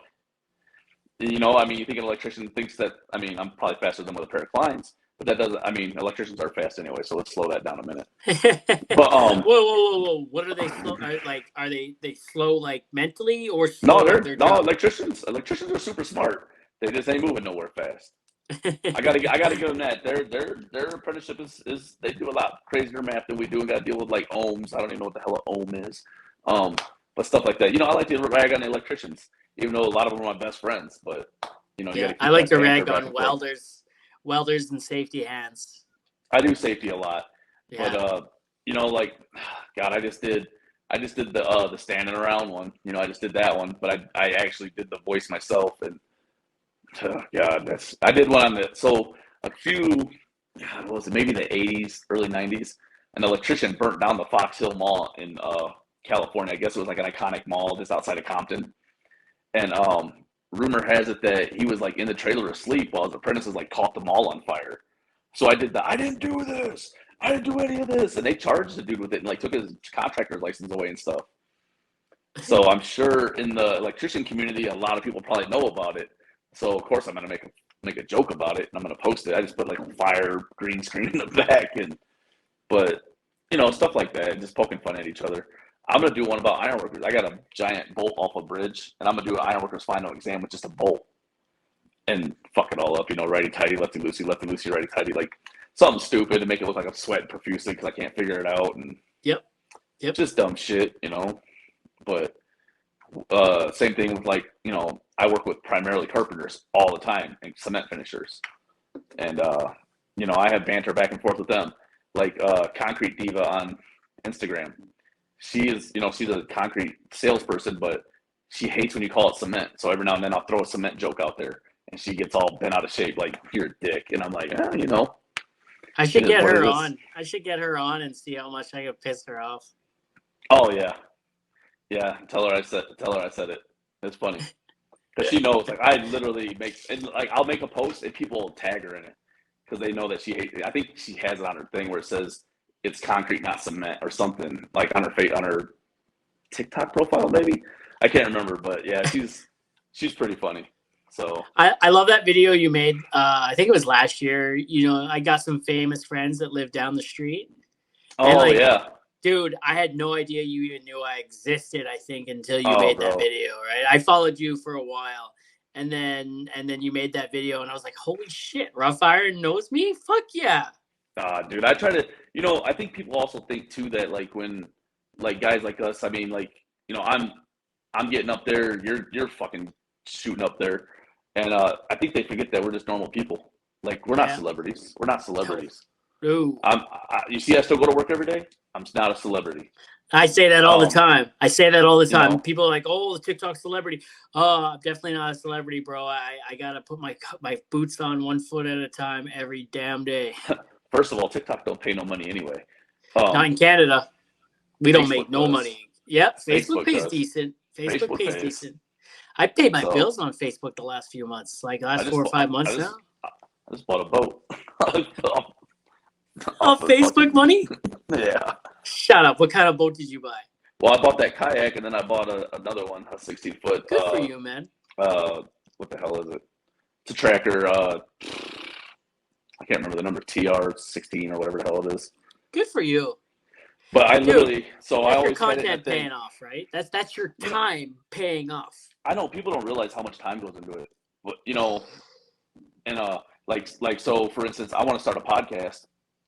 I mean, you think an electrician thinks that, I mean, I'm probably faster than with a pair of clients, but that doesn't, I mean, electricians are fast anyway, so let's slow that down a minute. But, Whoa, whoa, whoa, whoa! What are they slow? Are they slow like mentally or slow at their no, job? electricians are super smart. They just ain't moving nowhere fast. I gotta give them that. Their apprenticeship is they do a lot crazier math than we do and gotta deal with like ohms. I don't even know what the hell an ohm is. Um, but stuff like that. I like to rag on the electricians, even though a lot of them are my best friends, but you Yeah, gotta I keep like that to banter rag back on and forth. welders and safety hands. I do safety a lot, but Yeah, like, God, I just did the standing around one. I just did that one, but I actually did the voice myself, and God, I did one on the so a few, God, what was it, maybe the 80s, early 90s, an electrician burnt down the Fox Hill Mall in California. I guess it was like an iconic mall just outside of Compton, and rumor has it that he was like in the trailer asleep while his apprentices like caught the mall on fire. So I didn't do this. I didn't do any of this. And they charged the dude with it and like took his contractor's license away and stuff. So I'm sure in the electrician community, a lot of people probably know about it. So of course I'm gonna make a joke about it and I'm gonna post it. I just put like fire green screen in the back but stuff like that, just poking fun at each other. I'm gonna do one about ironworkers. I got a giant bolt off a bridge, and I'm gonna do an ironworkers final exam with just a bolt and fuck it all up. Righty tighty, lefty loosey, righty tighty, like something stupid to make it look like I'm sweating profusely because I can't figure it out, and yep, yep. just dumb shit. But same thing with I work with primarily carpenters all the time and cement finishers, and I have banter back and forth with them, like Concrete Diva on Instagram. She is, she's a concrete salesperson, but she hates when you call it cement. So every now and then I'll throw a cement joke out there, and she gets all bent out of shape, like you're a dick, and I'm like, I it should is get what it her is. on. I should get her on and see how much I could piss her off. Oh yeah, yeah. Tell her I said it. It's funny because she knows. Like I literally I'll make a post and people will tag her in it because they know that she hates it. I think she has it on her thing where it says it's concrete, not cement, or something like on her face on her TikTok profile, maybe. I can't remember, but yeah, she's pretty funny. So I love that video you made. I think it was last year. I got some famous friends that live down the street. And oh yeah. dude, I had no idea you even knew I existed, I think, until you Oh made that bro. video, right? I followed you for a while. And then you made that video and I was like, holy shit, Rough Iron knows me? Fuck yeah. Dude, I try to, I think people also think too that like when like guys like us, I mean like, I'm getting up there, you're fucking shooting up there. And I think they forget that we're just normal people. Like we're not Yeah. celebrities. We're not celebrities. No. You see, I still go to work every day. I'm not a celebrity. I say that all the time. People are like, "Oh, the TikTok celebrity." Oh, I'm definitely not a celebrity, bro. I gotta put my boots on one foot at a time every damn day. First of all, TikTok don't pay no money anyway. Not in Canada. We don't make Facebook no does. money. Yep, Facebook pays does. decent. Facebook pays pays. decent. I paid my So, bills on Facebook the last few months, like last 4 or 5 months now. I just bought a boat. Off Facebook money? Yeah. Shut up. What kind of boat did you buy? Well, I bought that kayak and then I bought another one, a 16-foot. Good for you, man. What the hell is it? It's a tracker. I can't remember the number, TR16 or whatever the hell it is. Good for you. But I literally, so I always your content paying off, right? That's your time paying off. I know people don't realize how much time goes into it, but and like so for instance, I want to start a podcast.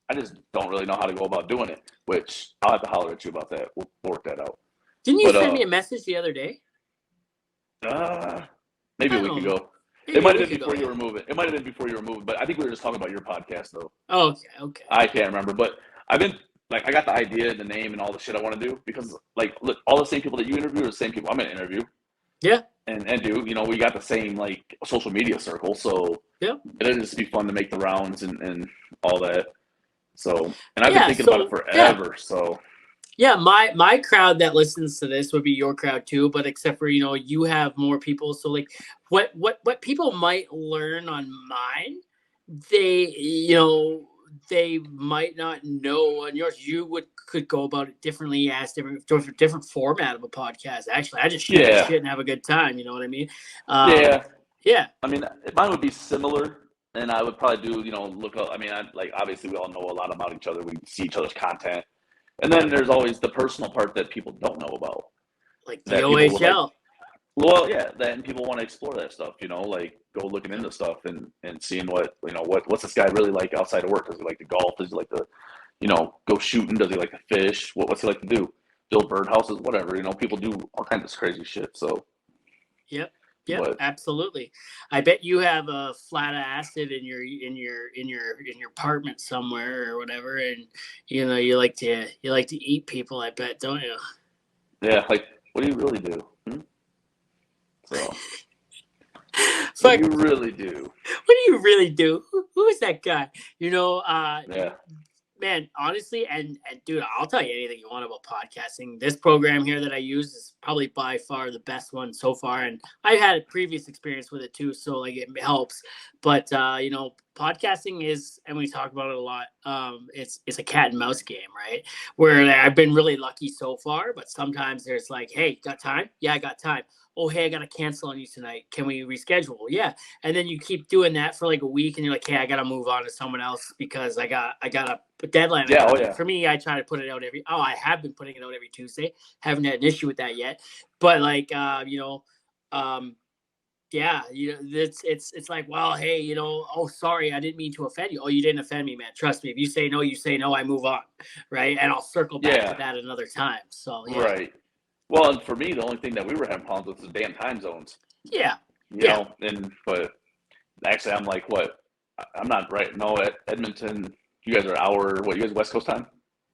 I just don't really know how to go about doing it, which I'll have to holler at you about that. We'll work that out. Didn't you send me a message the other day? Maybe a week ago. It might have been before you were moving. It might have been before you were moving, but I think we were just talking about your podcast though. Oh, okay. I can't remember, but I've been like I got the idea, the name, and all the shit I want to do because like look, all the same people that you interview are the same people I'm gonna interview. Yeah. And do we got the same like social media circle, so yeah, it'll just be fun to make the rounds and all that. So, and I've been thinking about it forever. Yeah. So, yeah, my crowd that listens to this would be your crowd too, but except for you have more people. So like, what people might learn on mine, they might not know on yours. You could go about it differently, ask different format of a podcast. Actually, I just shoot shit and have a good time. You know what I mean? Yeah. I mean, mine would be similar. And I would probably do, look up. I mean, obviously we all know a lot about each other. We see each other's content. And then there's always the personal part that people don't know about. Like the OHL. Well, yeah, then people want to explore that stuff, like go looking into stuff and seeing what's this guy really like outside of work? Does he like to golf? Does he like to, go shooting? Does he like to fish? What's he like to do? Build birdhouses, whatever. People do all kinds of crazy shit. So. Yep. Yeah, absolutely. I bet you have a flat acid in your apartment somewhere or whatever, and you like to eat people. I bet, don't you? Yeah, like what do you really do? So, what do you really do? What do you really do? Who is that guy? Yeah. Man, honestly, and dude, I'll tell you anything you want about podcasting. This program here that I use is probably by far the best one so far, and I've had a previous experience with it too, so like it helps. But podcasting is, and we talk about it a lot. It's a cat and mouse game, right? Where I've been really lucky so far, but sometimes there's like, hey, got time? Yeah, I got time. Oh, hey, I got to cancel on you tonight. Can we reschedule? Yeah. And then you keep doing that for like a week and you're like, hey, I got to move on to someone else because I got a deadline. Yeah. For me, I try to put it out I have been putting it out every Tuesday. Haven't had an issue with that yet. But like, it's like, well, hey, oh, sorry, I didn't mean to offend you. Oh, you didn't offend me, man. Trust me. If you say no, you say no, I move on. Right. And I'll circle back to that another time. So, yeah. Right. Well, and for me, the only thing that we were having problems with was the damn time zones. Yeah. But actually, I'm like, what? I'm not right. No, at Edmonton, you guys are hour, what, you guys West Coast time?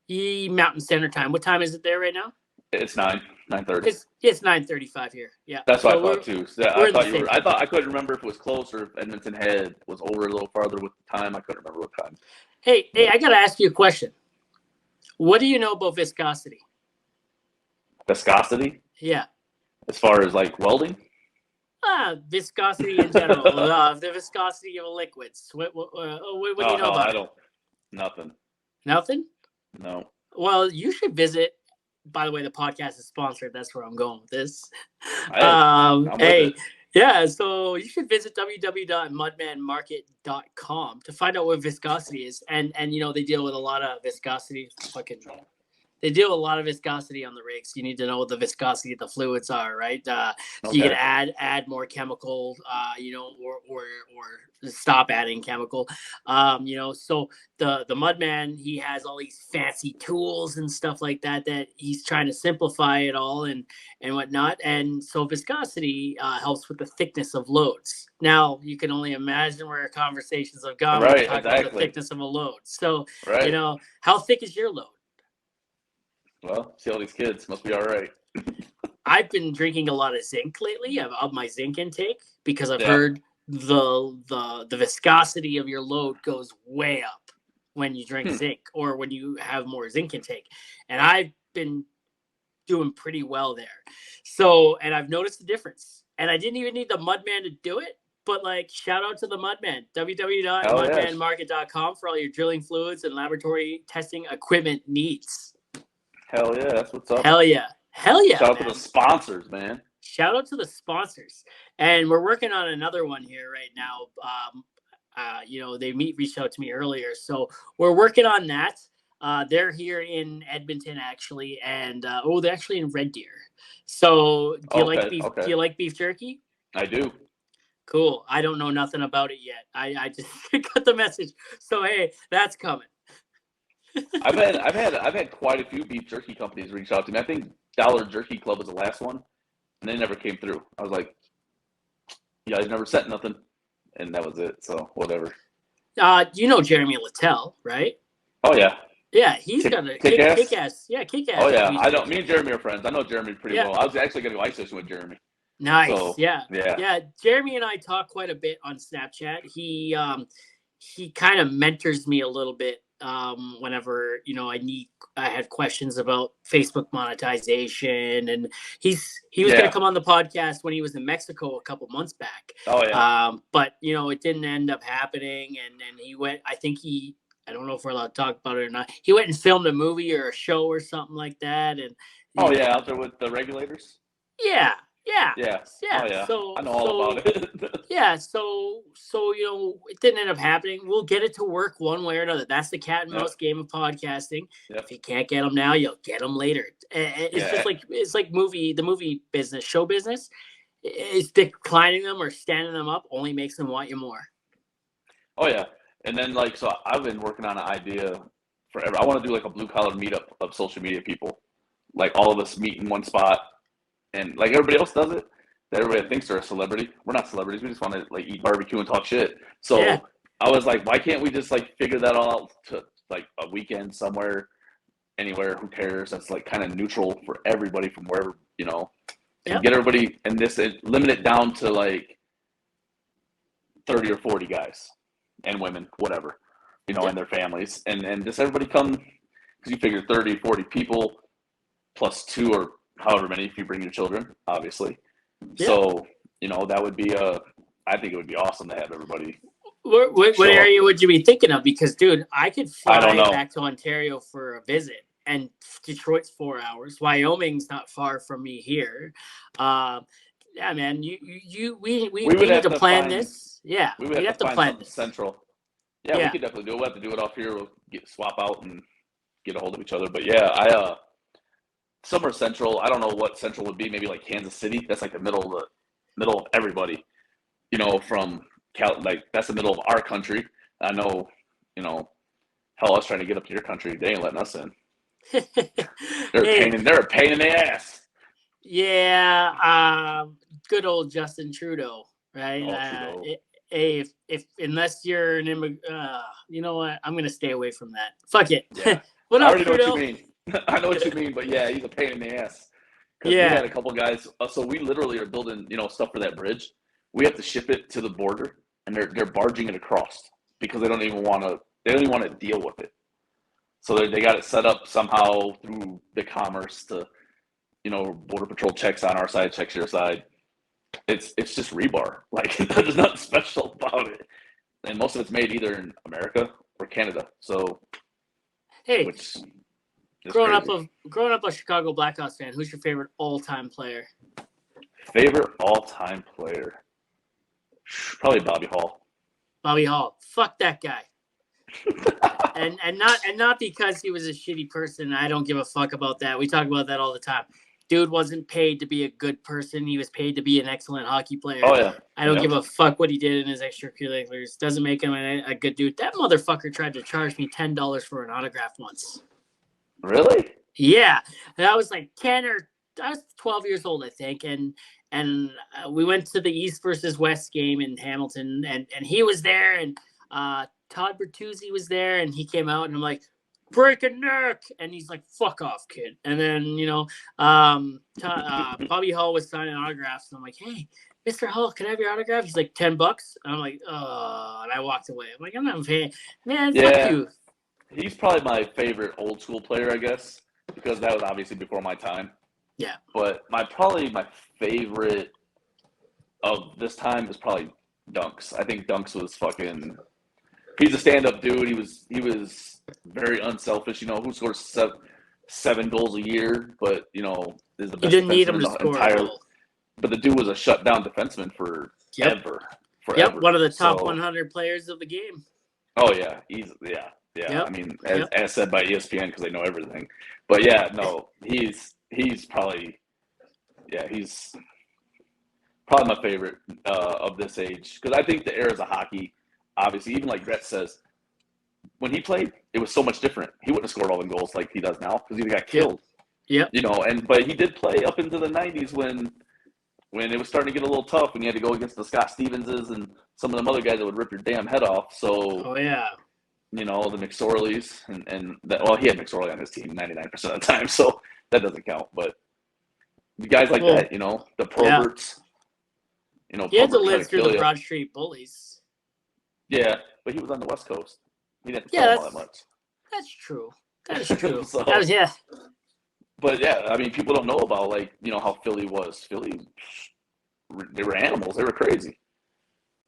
Mountain Standard Time. What time is it there right now? It's 9:30. It's 9:35 here. Yeah. That's what I thought too. So I couldn't remember if it was close or if Edmonton was over a little farther with the time. I couldn't remember what time. Hey, I got to ask you a question. What do you know about viscosity? Viscosity? Yeah. As far as like welding? Viscosity in general. The viscosity of liquids. What do you know about Nothing. Nothing? No. Well, you should visit by the way, the podcast is sponsored. That's where I'm going with this. Hey, I'm with Hey, it. yeah, so you should visit www.mudmanmarket.com to find out what viscosity is. And you know, they deal with a lot of viscosity. They deal with a lot of viscosity on the rigs. You need to know what the viscosity of the fluids are, right? So you can Okay. add more chemical, you know, or stop adding chemical. You know, so the Mudman, he has all these fancy tools and stuff like that that he's trying to simplify it all and whatnot. And so viscosity helps with the thickness of loads. Now you can only imagine where our conversations have gone when we Right, talk about the exactly. thickness of a load. So you Right. know, how thick is your load? Well, see all these kids must be all right. I've been drinking a lot of zinc lately. I've upped my zinc intake because I've Yeah. heard the viscosity of your load goes way up when you drink Hmm. zinc or when you have more zinc intake. And I've been doing pretty well there. So, and I've noticed the difference. And I didn't even need the Mudman to do it. But like, shout out to the Mudman, Hell yeah. www.mudmanmarket.com for all your drilling fluids and laboratory testing equipment needs. Hell yeah. That's what's up. Hell yeah. Hell yeah, Shout out to man. the sponsors, man. Shout out to the sponsors. And we're working on another one here right now. You know, they reached out to me earlier. So we're working on that. They're here in Edmonton actually, and they're actually in Red Deer. So do you like Okay. beef? Do Okay. you like beef jerky? I do. Cool. I don't know nothing about it yet. I just got the message. So hey, that's coming. I've had quite a few beef jerky companies reach out to me. I think Dollar Jerky Club was the last one, and they never came through. I was like, you guys never sent nothing, and that was it. So whatever. You know Jeremy Littell, right? Oh yeah, Yeah, he's got a kick kick ass. ass. Yeah, kick Oh ass. yeah, I don't. Me and Jeremy are friends. I know Jeremy pretty Yeah, well. I was actually going to go ice fishing with Jeremy. nice. So Yeah. yeah, Yeah. Jeremy and I talk quite a bit on Snapchat. He kind of mentors me a little bit whenever, you know, I had questions about Facebook monetization, and he was gonna yeah. come on the podcast when he was in Mexico a couple months back. Oh yeah, But you know, it didn't end up happening, and then he went, I don't know if we're allowed to talk about it or not. He went and filmed a movie or a show or something like that, and oh you know, yeah. Out there with the regulators. yeah, yeah, Yeah. Oh yeah. yeah. So I know all about it. yeah, so you know, it didn't end up happening. We'll get it to work one way or another. That's the cat and Yep. mouse game of podcasting. Yep. If you can't get them now, you'll get them later. It's just Yeah. like the movie business, show business. Is declining them or standing them up only makes them want you more. Oh yeah. And then like so I've been working on an idea forever. I want to do like a blue collar meetup of social media people. Like all of us meet in one spot and like everybody else does it. Everybody thinks they're a celebrity. We're not celebrities. We just want to like eat barbecue and talk shit. Yeah, So I was like, why can't we just like figure that all out to like a weekend somewhere, anywhere? Who cares? That's like kind of neutral for everybody from wherever, you know, and yep, get everybody and limit it down to like 30 or 40 guys and women, whatever, you know, and yep, their families, and just everybody come because you figure 30, 40 people plus two or however many if you bring your children, obviously. yep. So, you know, that would be I think it would be awesome to have everybody What show up. area would you be thinking of? Because, dude, I could I don't fly know. back to Ontario for a visit, and Detroit's 4 hours. Wyoming's not far from me here. Uh, yeah, man, We we would need have to to plan find this. Yeah, we would we'd have have to to find plan something this. central. Yeah, we Yeah, could definitely do it. We'll have to do it off here. We'll swap out and get a hold of each other. But yeah, somewhere central. I don't know what central would be. Maybe like Kansas City. That's like the middle of everybody. You know, from like that's the middle of our country. I know, you know, hell, us trying to get up to your country, they ain't letting us in. hey, They're a pain in the ass. yeah, good old Justin Trudeau, right? Oh, Trudeau. Hey, if unless you're an immigrant, you know what? I'm gonna stay away from that. Fuck it. Yeah, What I up, already know what you Trudeau? mean. I know what you mean, but yeah, he's a pain in the ass. Because we Yeah, had a couple guys. So we literally are building, you know, stuff for that bridge. We have to ship it to the border, and they're barging it across because they don't even want to. They don't even want to deal with it. So they got it set up somehow through the commerce to, you know, border patrol checks on our side, checks your side. It's just rebar. Like there's nothing special about it, and most of it's made either in America or Canada. So hey, which It's Growing up crazy. a Chicago Blackhawks fan, who's your favorite all-time player? Favorite all-time player? Probably Bobby Hall. Bobby Hall. Fuck that guy. And not because he was a shitty person. I don't give a fuck about that. We talk about that all the time. Dude wasn't paid to be a good person. He was paid to be an excellent hockey player. Oh yeah. I don't Yep. give a fuck what he did in his extracurriculars. Doesn't make him a good dude. That motherfucker tried to charge me $10 for an autograph once. Really? Yeah, and I was like 10 or I was 12 years old, I think, and we went to the East versus West game in Hamilton, and he was there, and Todd Bertuzzi was there, and he came out, and I'm like, break a neck, and he's like, fuck off, kid. And then Bobby Hall was signing autographs, and I'm like, hey, Mr. Hall, can I have your autograph? He's like, $10, and I'm like, oh, and I walked away. I'm like, I'm not paying, man. Fuck Yeah. you. He's probably my favorite old school player, I guess, because that was obviously before my time. Yeah. But probably my favorite of this time is probably Dunks. I think Dunks was fucking. He's a stand-up dude. He was very unselfish. Who scores seven goals a year, but is the You best didn't need defenseman him in to the score a entire. goal. But the dude was a shutdown defenseman forever. Yep, one of the top So, 100 players of the game. Oh yeah, yeah. Yep. I mean, as said by ESPN because they know everything. But yeah, no, he's probably he's probably my favorite of this age because I think the eras of hockey, obviously, even like Gretz says, when he played, it was so much different. He wouldn't have scored all the goals like he does now because he got killed. Yep. But he did play up into the '90s when it was starting to get a little tough when you had to go against the Scott Stevenses and some of them other guys that would rip your damn head off. So, Oh yeah. the McSorleys and that. Well, he had McSorley on his team 99% of the time, so that doesn't count. But the guys like that, the Proberts. He had to Probert tried live through kill the you. Broad Street Bullies. Yeah, but he was on the West Coast. He didn't play all that much. That's true. That is true. So, yeah. But yeah, I mean, people don't know about how Philly was. Philly, they were animals. They were crazy.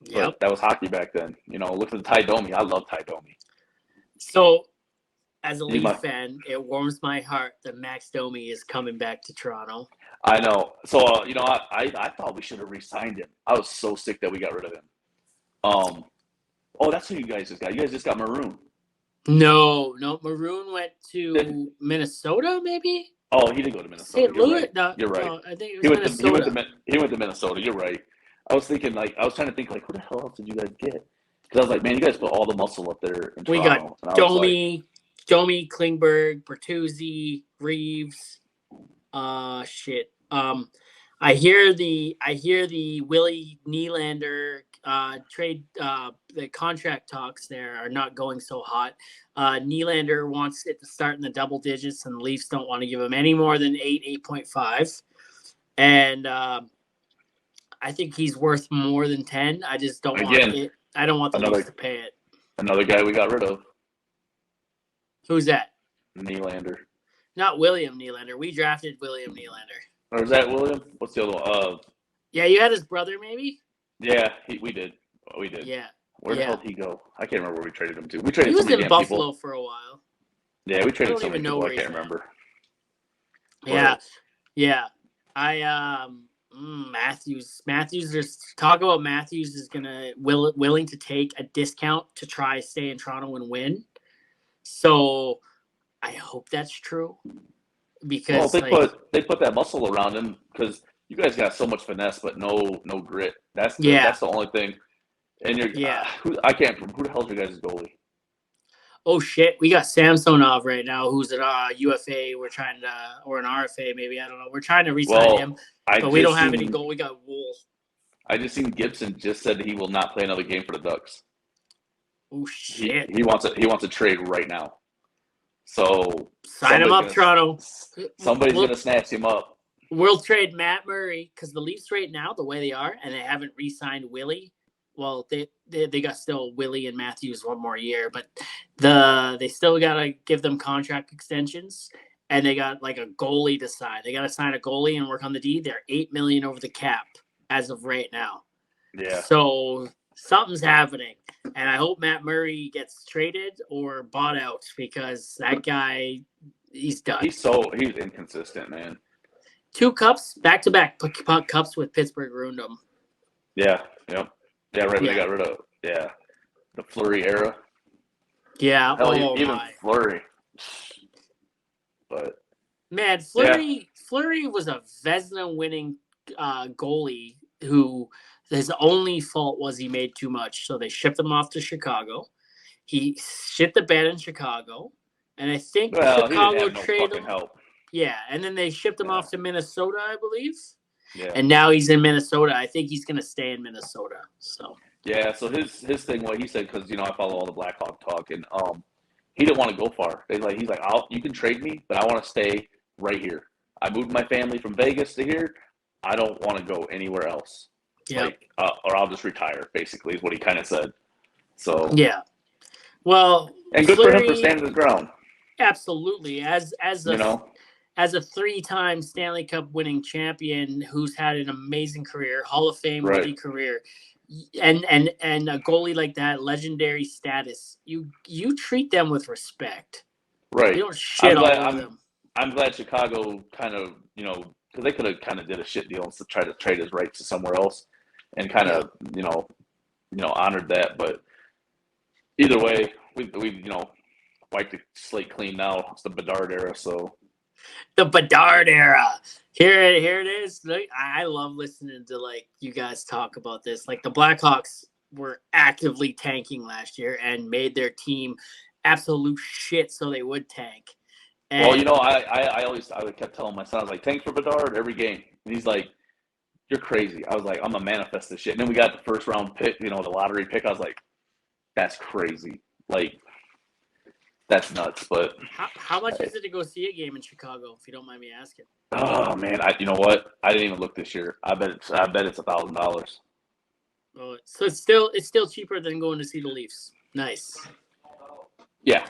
Yep. But that was hockey back then. Look at the Ty Domi. I love Ty Domi. So, as a Leaf fan, it warms my heart that Max Domi is coming back to Toronto. I know. So, I thought we should have re-signed him. I was so sick that we got rid of him. Oh, that's who you guys just got. You guys just got Maroon. No. Maroon went to Minnesota, maybe? Oh, he did go to Minnesota. St. Louis? Right. No, You're right. No, I think it was Minnesota. He went to Minnesota. You're right. I was thinking, I was trying to think, who the hell else did you guys get? Because I was like, man, you guys put all the muscle up there in Toronto. We got Domi, Klingberg, Bertuzzi, Reeves. Shit. I hear the Willie Nylander trade. The contract talks there are not going so hot. Nylander wants it to start in the double digits, and the Leafs don't want to give him any more than 8.5. And I think he's worth more than 10. I just don't want it. I don't want the Leafs to pay it. Another guy we got rid of. Who's that? Nylander. Not William Nylander. We drafted William Nylander. Or is that William? What's the other one? Yeah, you had his brother, maybe? Yeah, we did. We did. Yeah. Where the hell did he go? I can't remember where we traded him to. We traded. He was in Buffalo for a while. Yeah, we traded so many people. I can't remember. Yeah. Matthews. There's talk about Matthews is willing to take a discount to try stay in Toronto and win. So I hope that's true. Because they put that muscle around him because you guys got so much finesse but no grit. That's the only thing. And I can't remember who the hell's your guys' goalie. Oh shit, we got Samsonov right now, who's an UFA. We're trying to, or an RFA, maybe, I don't know. We're trying to re-sign him, but we don't have any goal. We got Wool. I just seen Gibson just said he will not play another game for the Ducks. Oh shit! He wants a trade right now. So sign him up, Toronto. Somebody's gonna snatch him up. We'll trade Matt Murray because the Leafs right now, the way they are, and they haven't re-signed Willie. Well, they got still Willie and Matthews one more year, but they still gotta give them contract extensions, and they got like a goalie to sign. They gotta sign a goalie and work on the D. They're $8 million over the cap as of right now. Yeah. So something's happening, and I hope Matt Murray gets traded or bought out because that guy He's done. He's inconsistent, man. 2 cups, back-to-back cups with Pittsburgh ruined him. Yeah, yep. Yeah, right when they got rid of the Fleury era. Yeah, Hell, even Fleury. But man, Fleury was a Vezina-winning goalie who his only fault was he made too much, so they shipped him off to Chicago. He shit the bed in Chicago, and I think Chicago traded him. Help. Yeah, and then they shipped him off to Minnesota, I believe. Yeah. And now he's in Minnesota. I think he's going to stay in Minnesota. So. Yeah, so his thing, what he said, because I follow all the Blackhawk talk, and he didn't want to go far. He's like, you can trade me, but I want to stay right here. I moved my family from Vegas to here. I don't want to go anywhere else. Yeah. Or I'll just retire. Basically, is what he kind of said. So. Yeah. Well. And good for him for standing his ground. Absolutely, as a 3-time Stanley Cup winning champion who's had an amazing career, Hall of Fame worthy career. And a goalie like that, legendary status, you treat them with respect. Right. You don't shit all over them. I'm glad Chicago kind of, because they could have kind of did a shit deal and try to trade his rights to somewhere else and kind of, honored that. But either way, we wiped the slate clean now. It's the Bedard era, so. The Bedard era. Here it is. I love listening to you guys talk about this. The Blackhawks were actively tanking last year and made their team absolute shit so they would tank. And, well, I kept telling my son, I was like, tank for Bedard every game. And he's like, you're crazy. I was like, I'm gonna manifest this shit. And then we got the first round pick, the lottery pick. I was like, that's crazy. That's nuts. But how much is it to go see a game in Chicago, if you don't mind me asking? Oh man, you know what? I didn't even look this year. I bet it's $1,000. Oh, so it's still cheaper than going to see the Leafs. Nice. Yeah.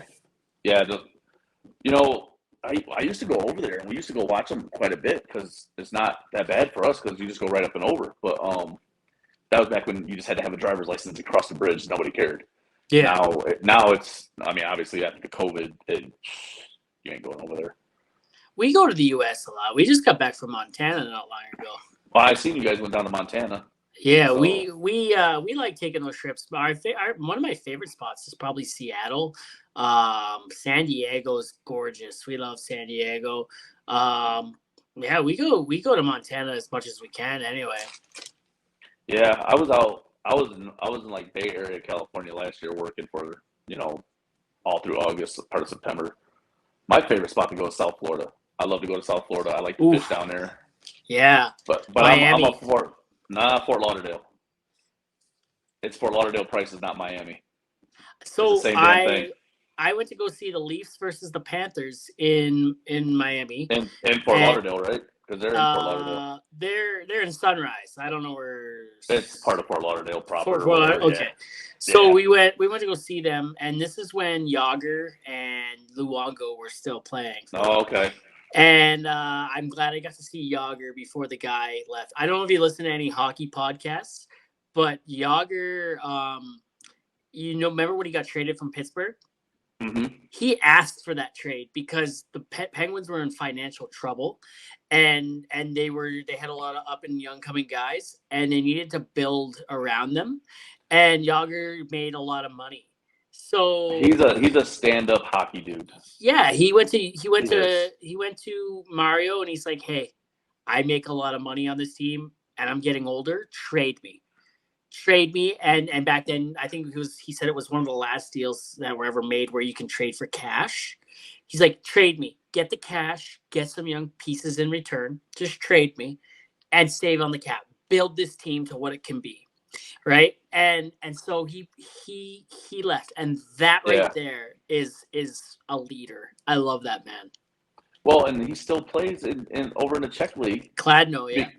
I used to go over there and we used to go watch them quite a bit because it's not that bad for us because you just go right up and over. But that was back when you just had to have a driver's license to cross the bridge. Nobody cared. Yeah. Now it's. Obviously after the COVID, you ain't going over there. We go to the U.S. a lot. We just got back from Montana not long ago. Well, I seen you guys went down to Montana. Yeah, so. we like taking those trips. One of my favorite spots is probably Seattle. San Diego is gorgeous. We love San Diego. Yeah, we go to Montana as much as we can anyway. Yeah, I was in Bay Area, California last year working for all through August, part of September. My favorite spot to go is South Florida. I love to go to South Florida. I like to fish down there. Yeah. But I'm a Fort Lauderdale. It's Fort Lauderdale prices, not Miami. So I went to go see the Leafs versus the Panthers in Miami. In Fort Lauderdale, right? Because they're in Fort Lauderdale. They're in Sunrise. I don't know where. It's part of Fort Lauderdale proper. Fort Lauderdale. Okay. Yeah. So we went to go see them, and this is when Yager and Luongo were still playing. Oh, okay. And I'm glad I got to see Yager before the guy left. I don't know if you listen to any hockey podcasts, but Yager, remember when he got traded from Pittsburgh? Mm-hmm. He asked for that trade because the Penguins were in financial trouble, and they had a lot of up and young coming guys, and they needed to build around them. And Yager made a lot of money. So he's a stand-up hockey dude. Yeah, he went to Mario and he's like, "Hey, I make a lot of money on this team and I'm getting older. Trade me." And back then I think he said it was one of the last deals that were ever made where you can trade for cash. He's like, "Trade me. Get the cash, get some young pieces in return. Just trade me and save on the cap. Build this team to what it can be." Right. And so he left. And that there is a leader. I love that man. Well, and he still plays in over in the Czech league. Kladno, yeah.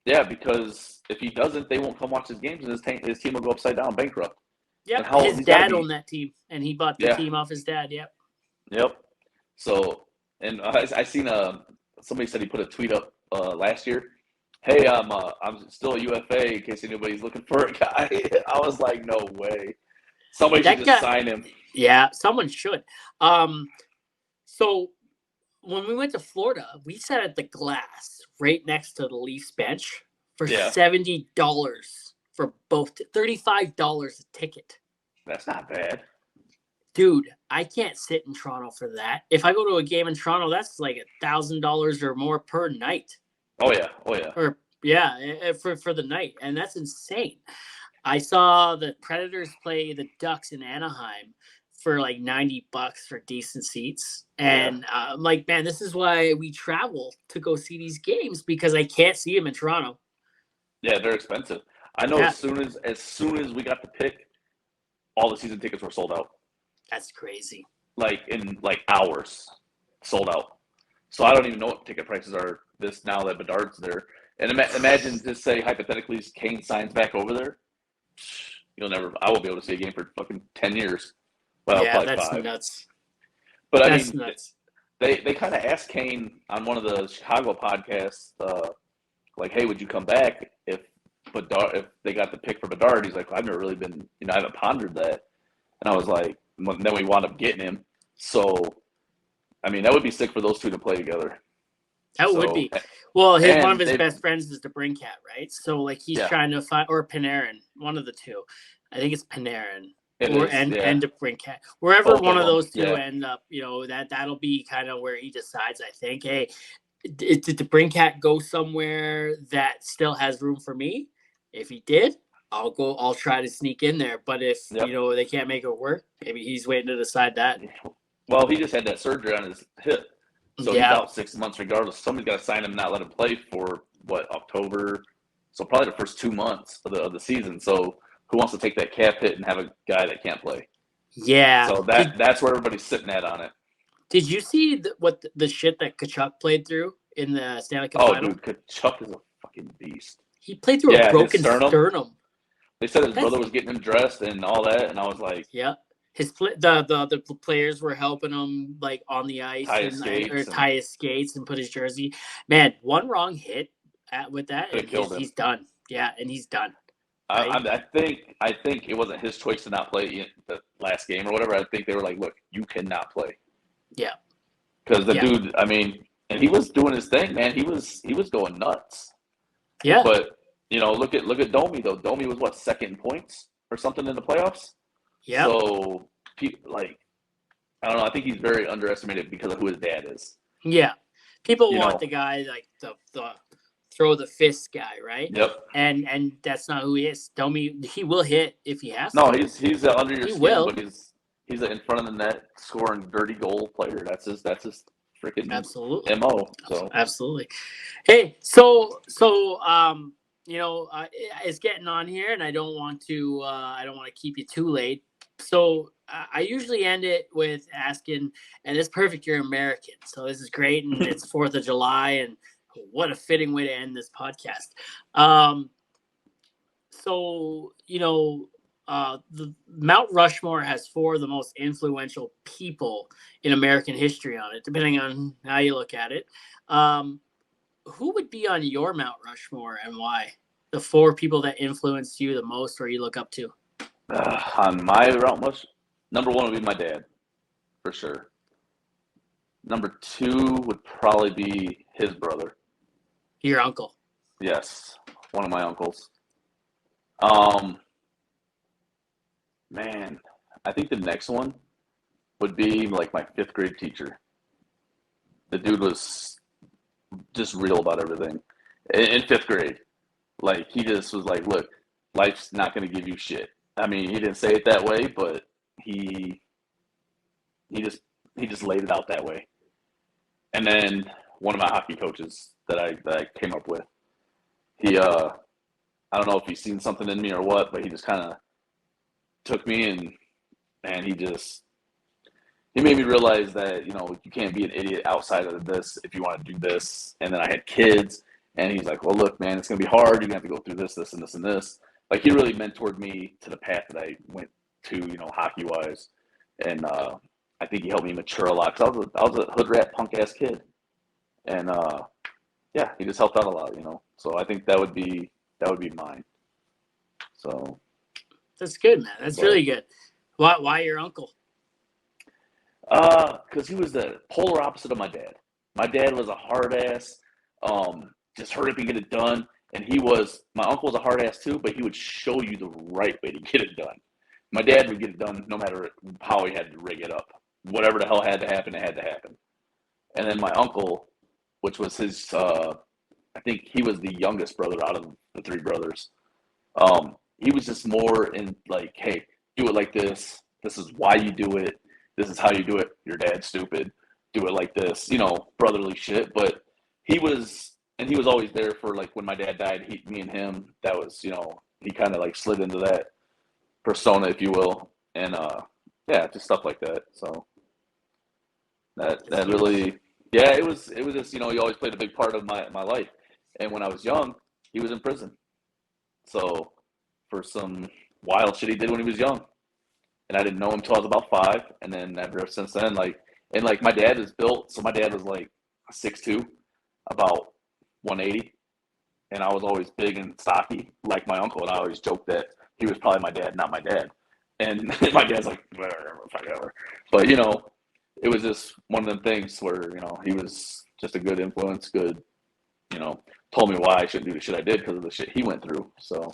Yeah, because if he doesn't, they won't come watch his games and his team will go upside down, bankrupt. Yep. His dad owned that team and he bought the team off his dad. Yep. Yep. So, and I seen somebody said he put a tweet up last year. Hey, I'm still a UFA in case anybody's looking for a guy. I was like, no way. Somebody should just sign him. Yeah, someone should. So when we went to Florida, we sat at the glass right next to the Leafs bench for Yeah, $70 for both, $35 a ticket. that's not bad. Dude, I can't sit in Toronto for that. If I go to a game in Toronto, that's like $1,000 or more per night. Oh yeah, oh yeah. Or yeah, for the night, and that's insane. I saw the Predators play the Ducks in Anaheim for like $90 for decent seats, Yeah, and I'm like, man, this is why we travel to go see these games because I can't see them in Toronto. yeah, they're expensive. I know Yeah, as soon as we got the pick, all the season tickets were sold out. that's crazy. Like in like hours, sold out. So I don't even know what ticket prices are this now that Bedard's there. And imagine, just say hypothetically, Kane signs back over there. You'll never. I won't be able to see a game for fucking 10 years. Well, Yeah, probably that's 5. nuts. But I That's mean, nuts. they kind of asked Kane on one of the Chicago podcasts, like, "Hey, would you come back if they got the pick for Bedard?" He's like, "I've never really been, I haven't pondered that." And I was like, then we wound up getting him. So, I mean, that would be sick for those two to play together. That would So, be. Well, one of and his they, best friends is the Brinkat, right? So like he's yeah, trying to find, or Panarin, one of the two. I think it's Panarin it or is. Yeah, and the Brinkat. Wherever both one of of them. those two Yeah, end up, that'll be kind of where he decides. I think, hey, did the Brinkat go somewhere that still has room for me? If he did, I'll go. I'll try to sneak in there. But if yep. they can't make it work, maybe he's waiting to decide that. Well, he just had that surgery on his hip, so he's Yeah, out 6 months regardless. Somebody's got to sign him and not let him play for what, October? So probably the first 2 months of the season. So who wants to take that cap hit and have a guy that can't play? yeah. So that's where everybody's sitting at on it. Did you see what the shit that Kachuk played through in the Stanley Cup Oh, final? dude, Kachuk is a fucking beast. He played through a Yeah, his broken sternum. sternum. They said his That's brother was getting him dressed and all that, and I was like, yeah. The players were helping him like on the ice tie his and or skates and tie his skates and put his jersey. Man, one wrong hit with that could and have killed him. he's done. Yeah, and he's done. I, Right? I, I think it wasn't his choice to not play in the last game or whatever. I think they were like, look, you cannot play. Yeah. Because the Yeah. dude, I mean, and he was doing his thing, man. He was going nuts. Yeah. But look at Domi though. Domi was what, second in points or something in the playoffs. Yeah. So like, I don't know. I think he's very underestimated because of who his dad is. Yeah. People You want know. the guy like the throw the fist guy, right? Yep. And that's not who he is. Domi, he will hit if he has No, to. he's under your He skin, will. but he's an in front of the net scoring dirty goal player. That's his freaking Absolutely. MO. So Absolutely. Hey, so it's getting on here, and I don't want to keep you too late. So I usually end it with asking, and it's perfect. You're American, so this is great, and it's 4th of July, and what a fitting way to end this podcast. So the Mount Rushmore has 4 of the most influential people in American history on it, depending on how you look at it. Who would be on your Mount Rushmore and why? The 4 people that influenced you the most or you look up to? on my route much, number one would be my dad, for sure. Number two would probably be his brother. Your uncle. Yes, one of my uncles. Um, Man, I think the next one would be like my fifth grade teacher. The dude was just real about everything in fifth grade. Like he just was like, "Look, life's not going to give you shit." I mean, he didn't say it that way, but he just he just laid it out that way. And then one of my hockey coaches that I came up with, he I don't know if he's seen something in me or what, but he just kind of took me and he made me realize that you can't be an idiot outside of this if you want to do this. And then I had kids, and he's like, "Well, look, man, it's gonna be hard. You're gonna have to go through this, this, and this, and this." Like he really mentored me to the path that I went to, hockey wise, and I think he helped me mature a lot because I was a hood rat punk ass kid, and yeah, he just helped out a lot, So I think that would be mine. So, That's good, man. That's but really good. Why your uncle? because he was the polar opposite of my dad. My dad was a hard ass, just hurry up and get it done. And my uncle was a hard ass too, but he would show you the right way to get it done. My dad would get it done no matter how he had to rig it up. Whatever the hell had to happen, it had to happen. And then my uncle, which was his, I think he was the youngest brother out of the three brothers. He was just more in like, hey, do it like this. This is why you do it. This is how you do it. Your dad's stupid. Do it like this, brotherly shit. But he was always there for like when my dad died, me and him, that was, he kind of like slid into that persona, if you will. And, yeah, just stuff like that. So that really, yeah, it was just, he always played a big part of my life. And when I was young, he was in prison. So for some wild shit he did when he was young. And I didn't know him until I was about 5. And then ever since then, my dad is built. So my dad was like 6'2", about 180. And I was always big and stocky, like my uncle. And I always joked that he was probably my dad, not my dad. And my dad's like, whatever. But, it was just one of them things where, he was just a good influence, good, told me why I shouldn't do the shit I did because of the shit he went through. So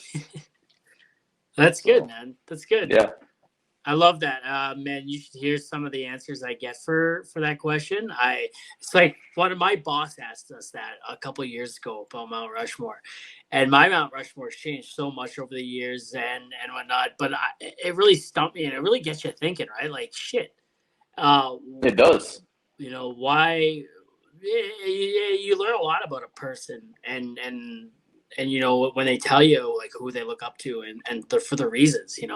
That's good, man. That's good. Yeah. I love that. Man, you should hear some of the answers I get for that question. It's like one of my boss asked us that a couple of years ago about Mount Rushmore, and my Mount Rushmore's changed so much over the years and whatnot. But it really stumped me, and it really gets you thinking, right? Like shit. It does. Why? You learn a lot about a person, and when they tell you like who they look up to and for the reasons, and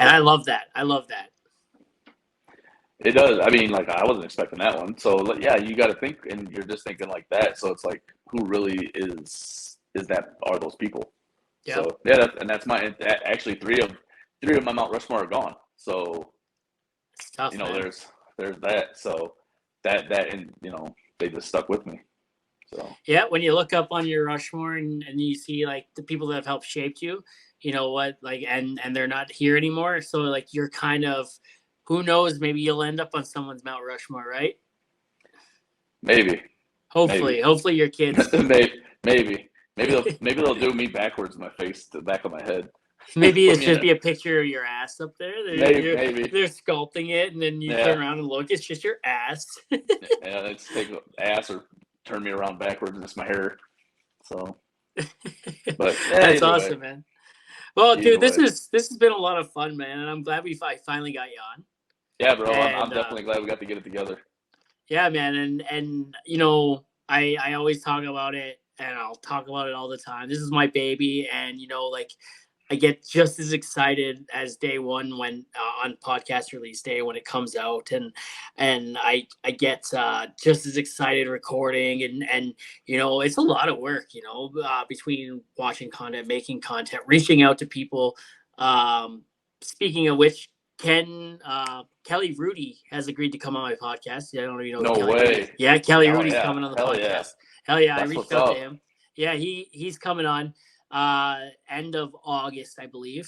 I love that. It does. I mean, like I wasn't expecting that one. So yeah, you got to think, and you're just thinking like that. So it's like, who really are those people? Yeah. So yeah, that's actually three of my Mount Rushmore are gone. So It's tough, man. there's that. So that and they just stuck with me. So yeah, when you look up on your Rushmore and you see like the people that have helped shape you, and they're not here anymore. So like you're kind of, who knows, maybe you'll end up on someone's Mount Rushmore, right? Maybe. Hopefully your kids. maybe they'll do me backwards in my face to the back of my head. Maybe it's just be a picture of your ass up there. Maybe they're sculpting it, and then you turn around and look. It's just your ass. Yeah, it's take ass or turn me around backwards. It's my hair. So, but that's awesome, man. Well, dude, this has been a lot of fun, man, and I'm glad I finally got you on. Yeah, bro, I'm definitely glad we got to get it together. Yeah, man, and I always talk about it, and I'll talk about it all the time. This is my baby, and I get just as excited as day one when on podcast release day when it comes out, and I get just as excited recording, and it's a lot of work, between watching content, making content, reaching out to people. Speaking of which, Kelly Rudy has agreed to come on my podcast. I don't know if you know. No Kelly way. Rudy. Yeah, Kelly Rudy's coming on the podcast. Yeah. Hell yeah, That's I reached out to him. Yeah, he's coming on end of August, I believe.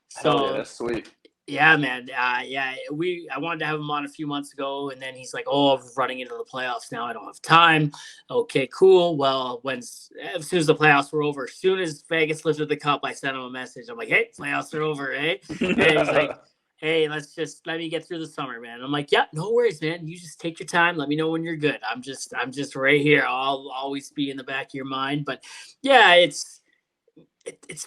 So yeah, that's sweet. Yeah, man. I wanted to have him on a few months ago, and then he's like, "Oh, I'm running into the playoffs now. I don't have time." Okay, cool. Well, as soon as the playoffs were over, as soon as Vegas lifted the cup, I sent him a message. I'm like, "Hey, playoffs are over, eh?" And he's like, "Hey, let me get through the summer, man." I'm like, "Yeah, no worries, man. You just take your time. Let me know when you're good. I'm just right here. I'll always be in the back of your mind." But yeah, it's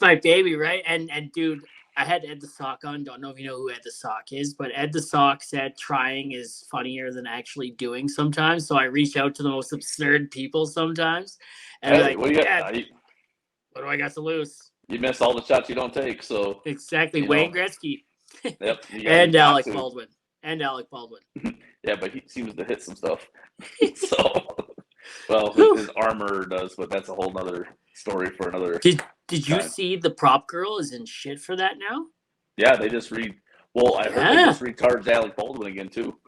my baby, right? And dude, I had Ed the Sock on. Don't know if you know who Ed the Sock is, but Ed the Sock said trying is funnier than actually doing sometimes. So I reach out to the most absurd people sometimes. And hey, what do you got? What do I got to lose? You miss all the shots you don't take. So exactly, Wayne Gretzky. Yep. And Alec Baldwin. Yeah, but he seems to hit some stuff. So, well, his armor does, but that's a whole nother story for another. Did you see the prop girl is in shit for that now? Yeah, they just I heard they just recharged Alec Baldwin again too.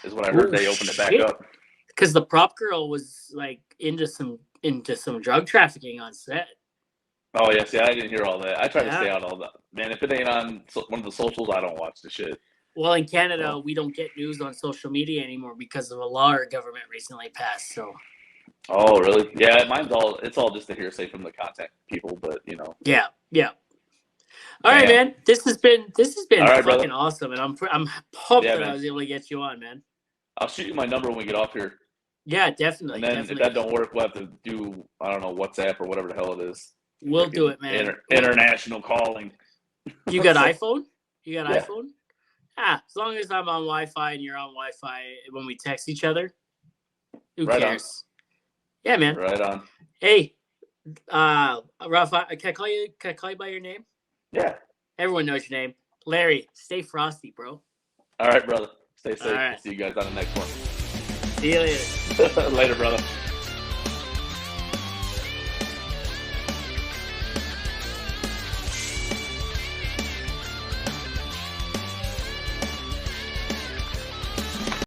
Is what I heard. They opened it back up. Because the prop girl was like into some drug trafficking on set. Oh yeah, see, I didn't hear all that. I try to stay out all that. Man, if it ain't on one of the socials, I don't watch the shit. Well, in Canada, So, we don't get news on social media anymore because of a law our government recently passed. So, oh, really? Yeah, it's all just a hearsay from the content people, but yeah, yeah. All right, damn. man. This has All been right, brother. fucking awesome, and I'm pumped Yeah, that I man. was able to get you on, man. I'll shoot you my number when we get off here. Yeah, And definitely, then if that definitely. don't work, we'll have to do, I don't know, WhatsApp or whatever the hell it is. We'll do Freaking it, man. international calling. You got So, iPhone? You got yeah, iPhone? As long as I'm on Wi-Fi and you're on Wi-Fi when we text each other, who right on. cares? Yeah, man. Right on. Hey, Rafa, can I call you by your name? Yeah. Everyone knows your name. Larry, stay frosty, bro. All right, brother. Stay All safe. We'll right. see you guys on the next one. See you later. Later, brother.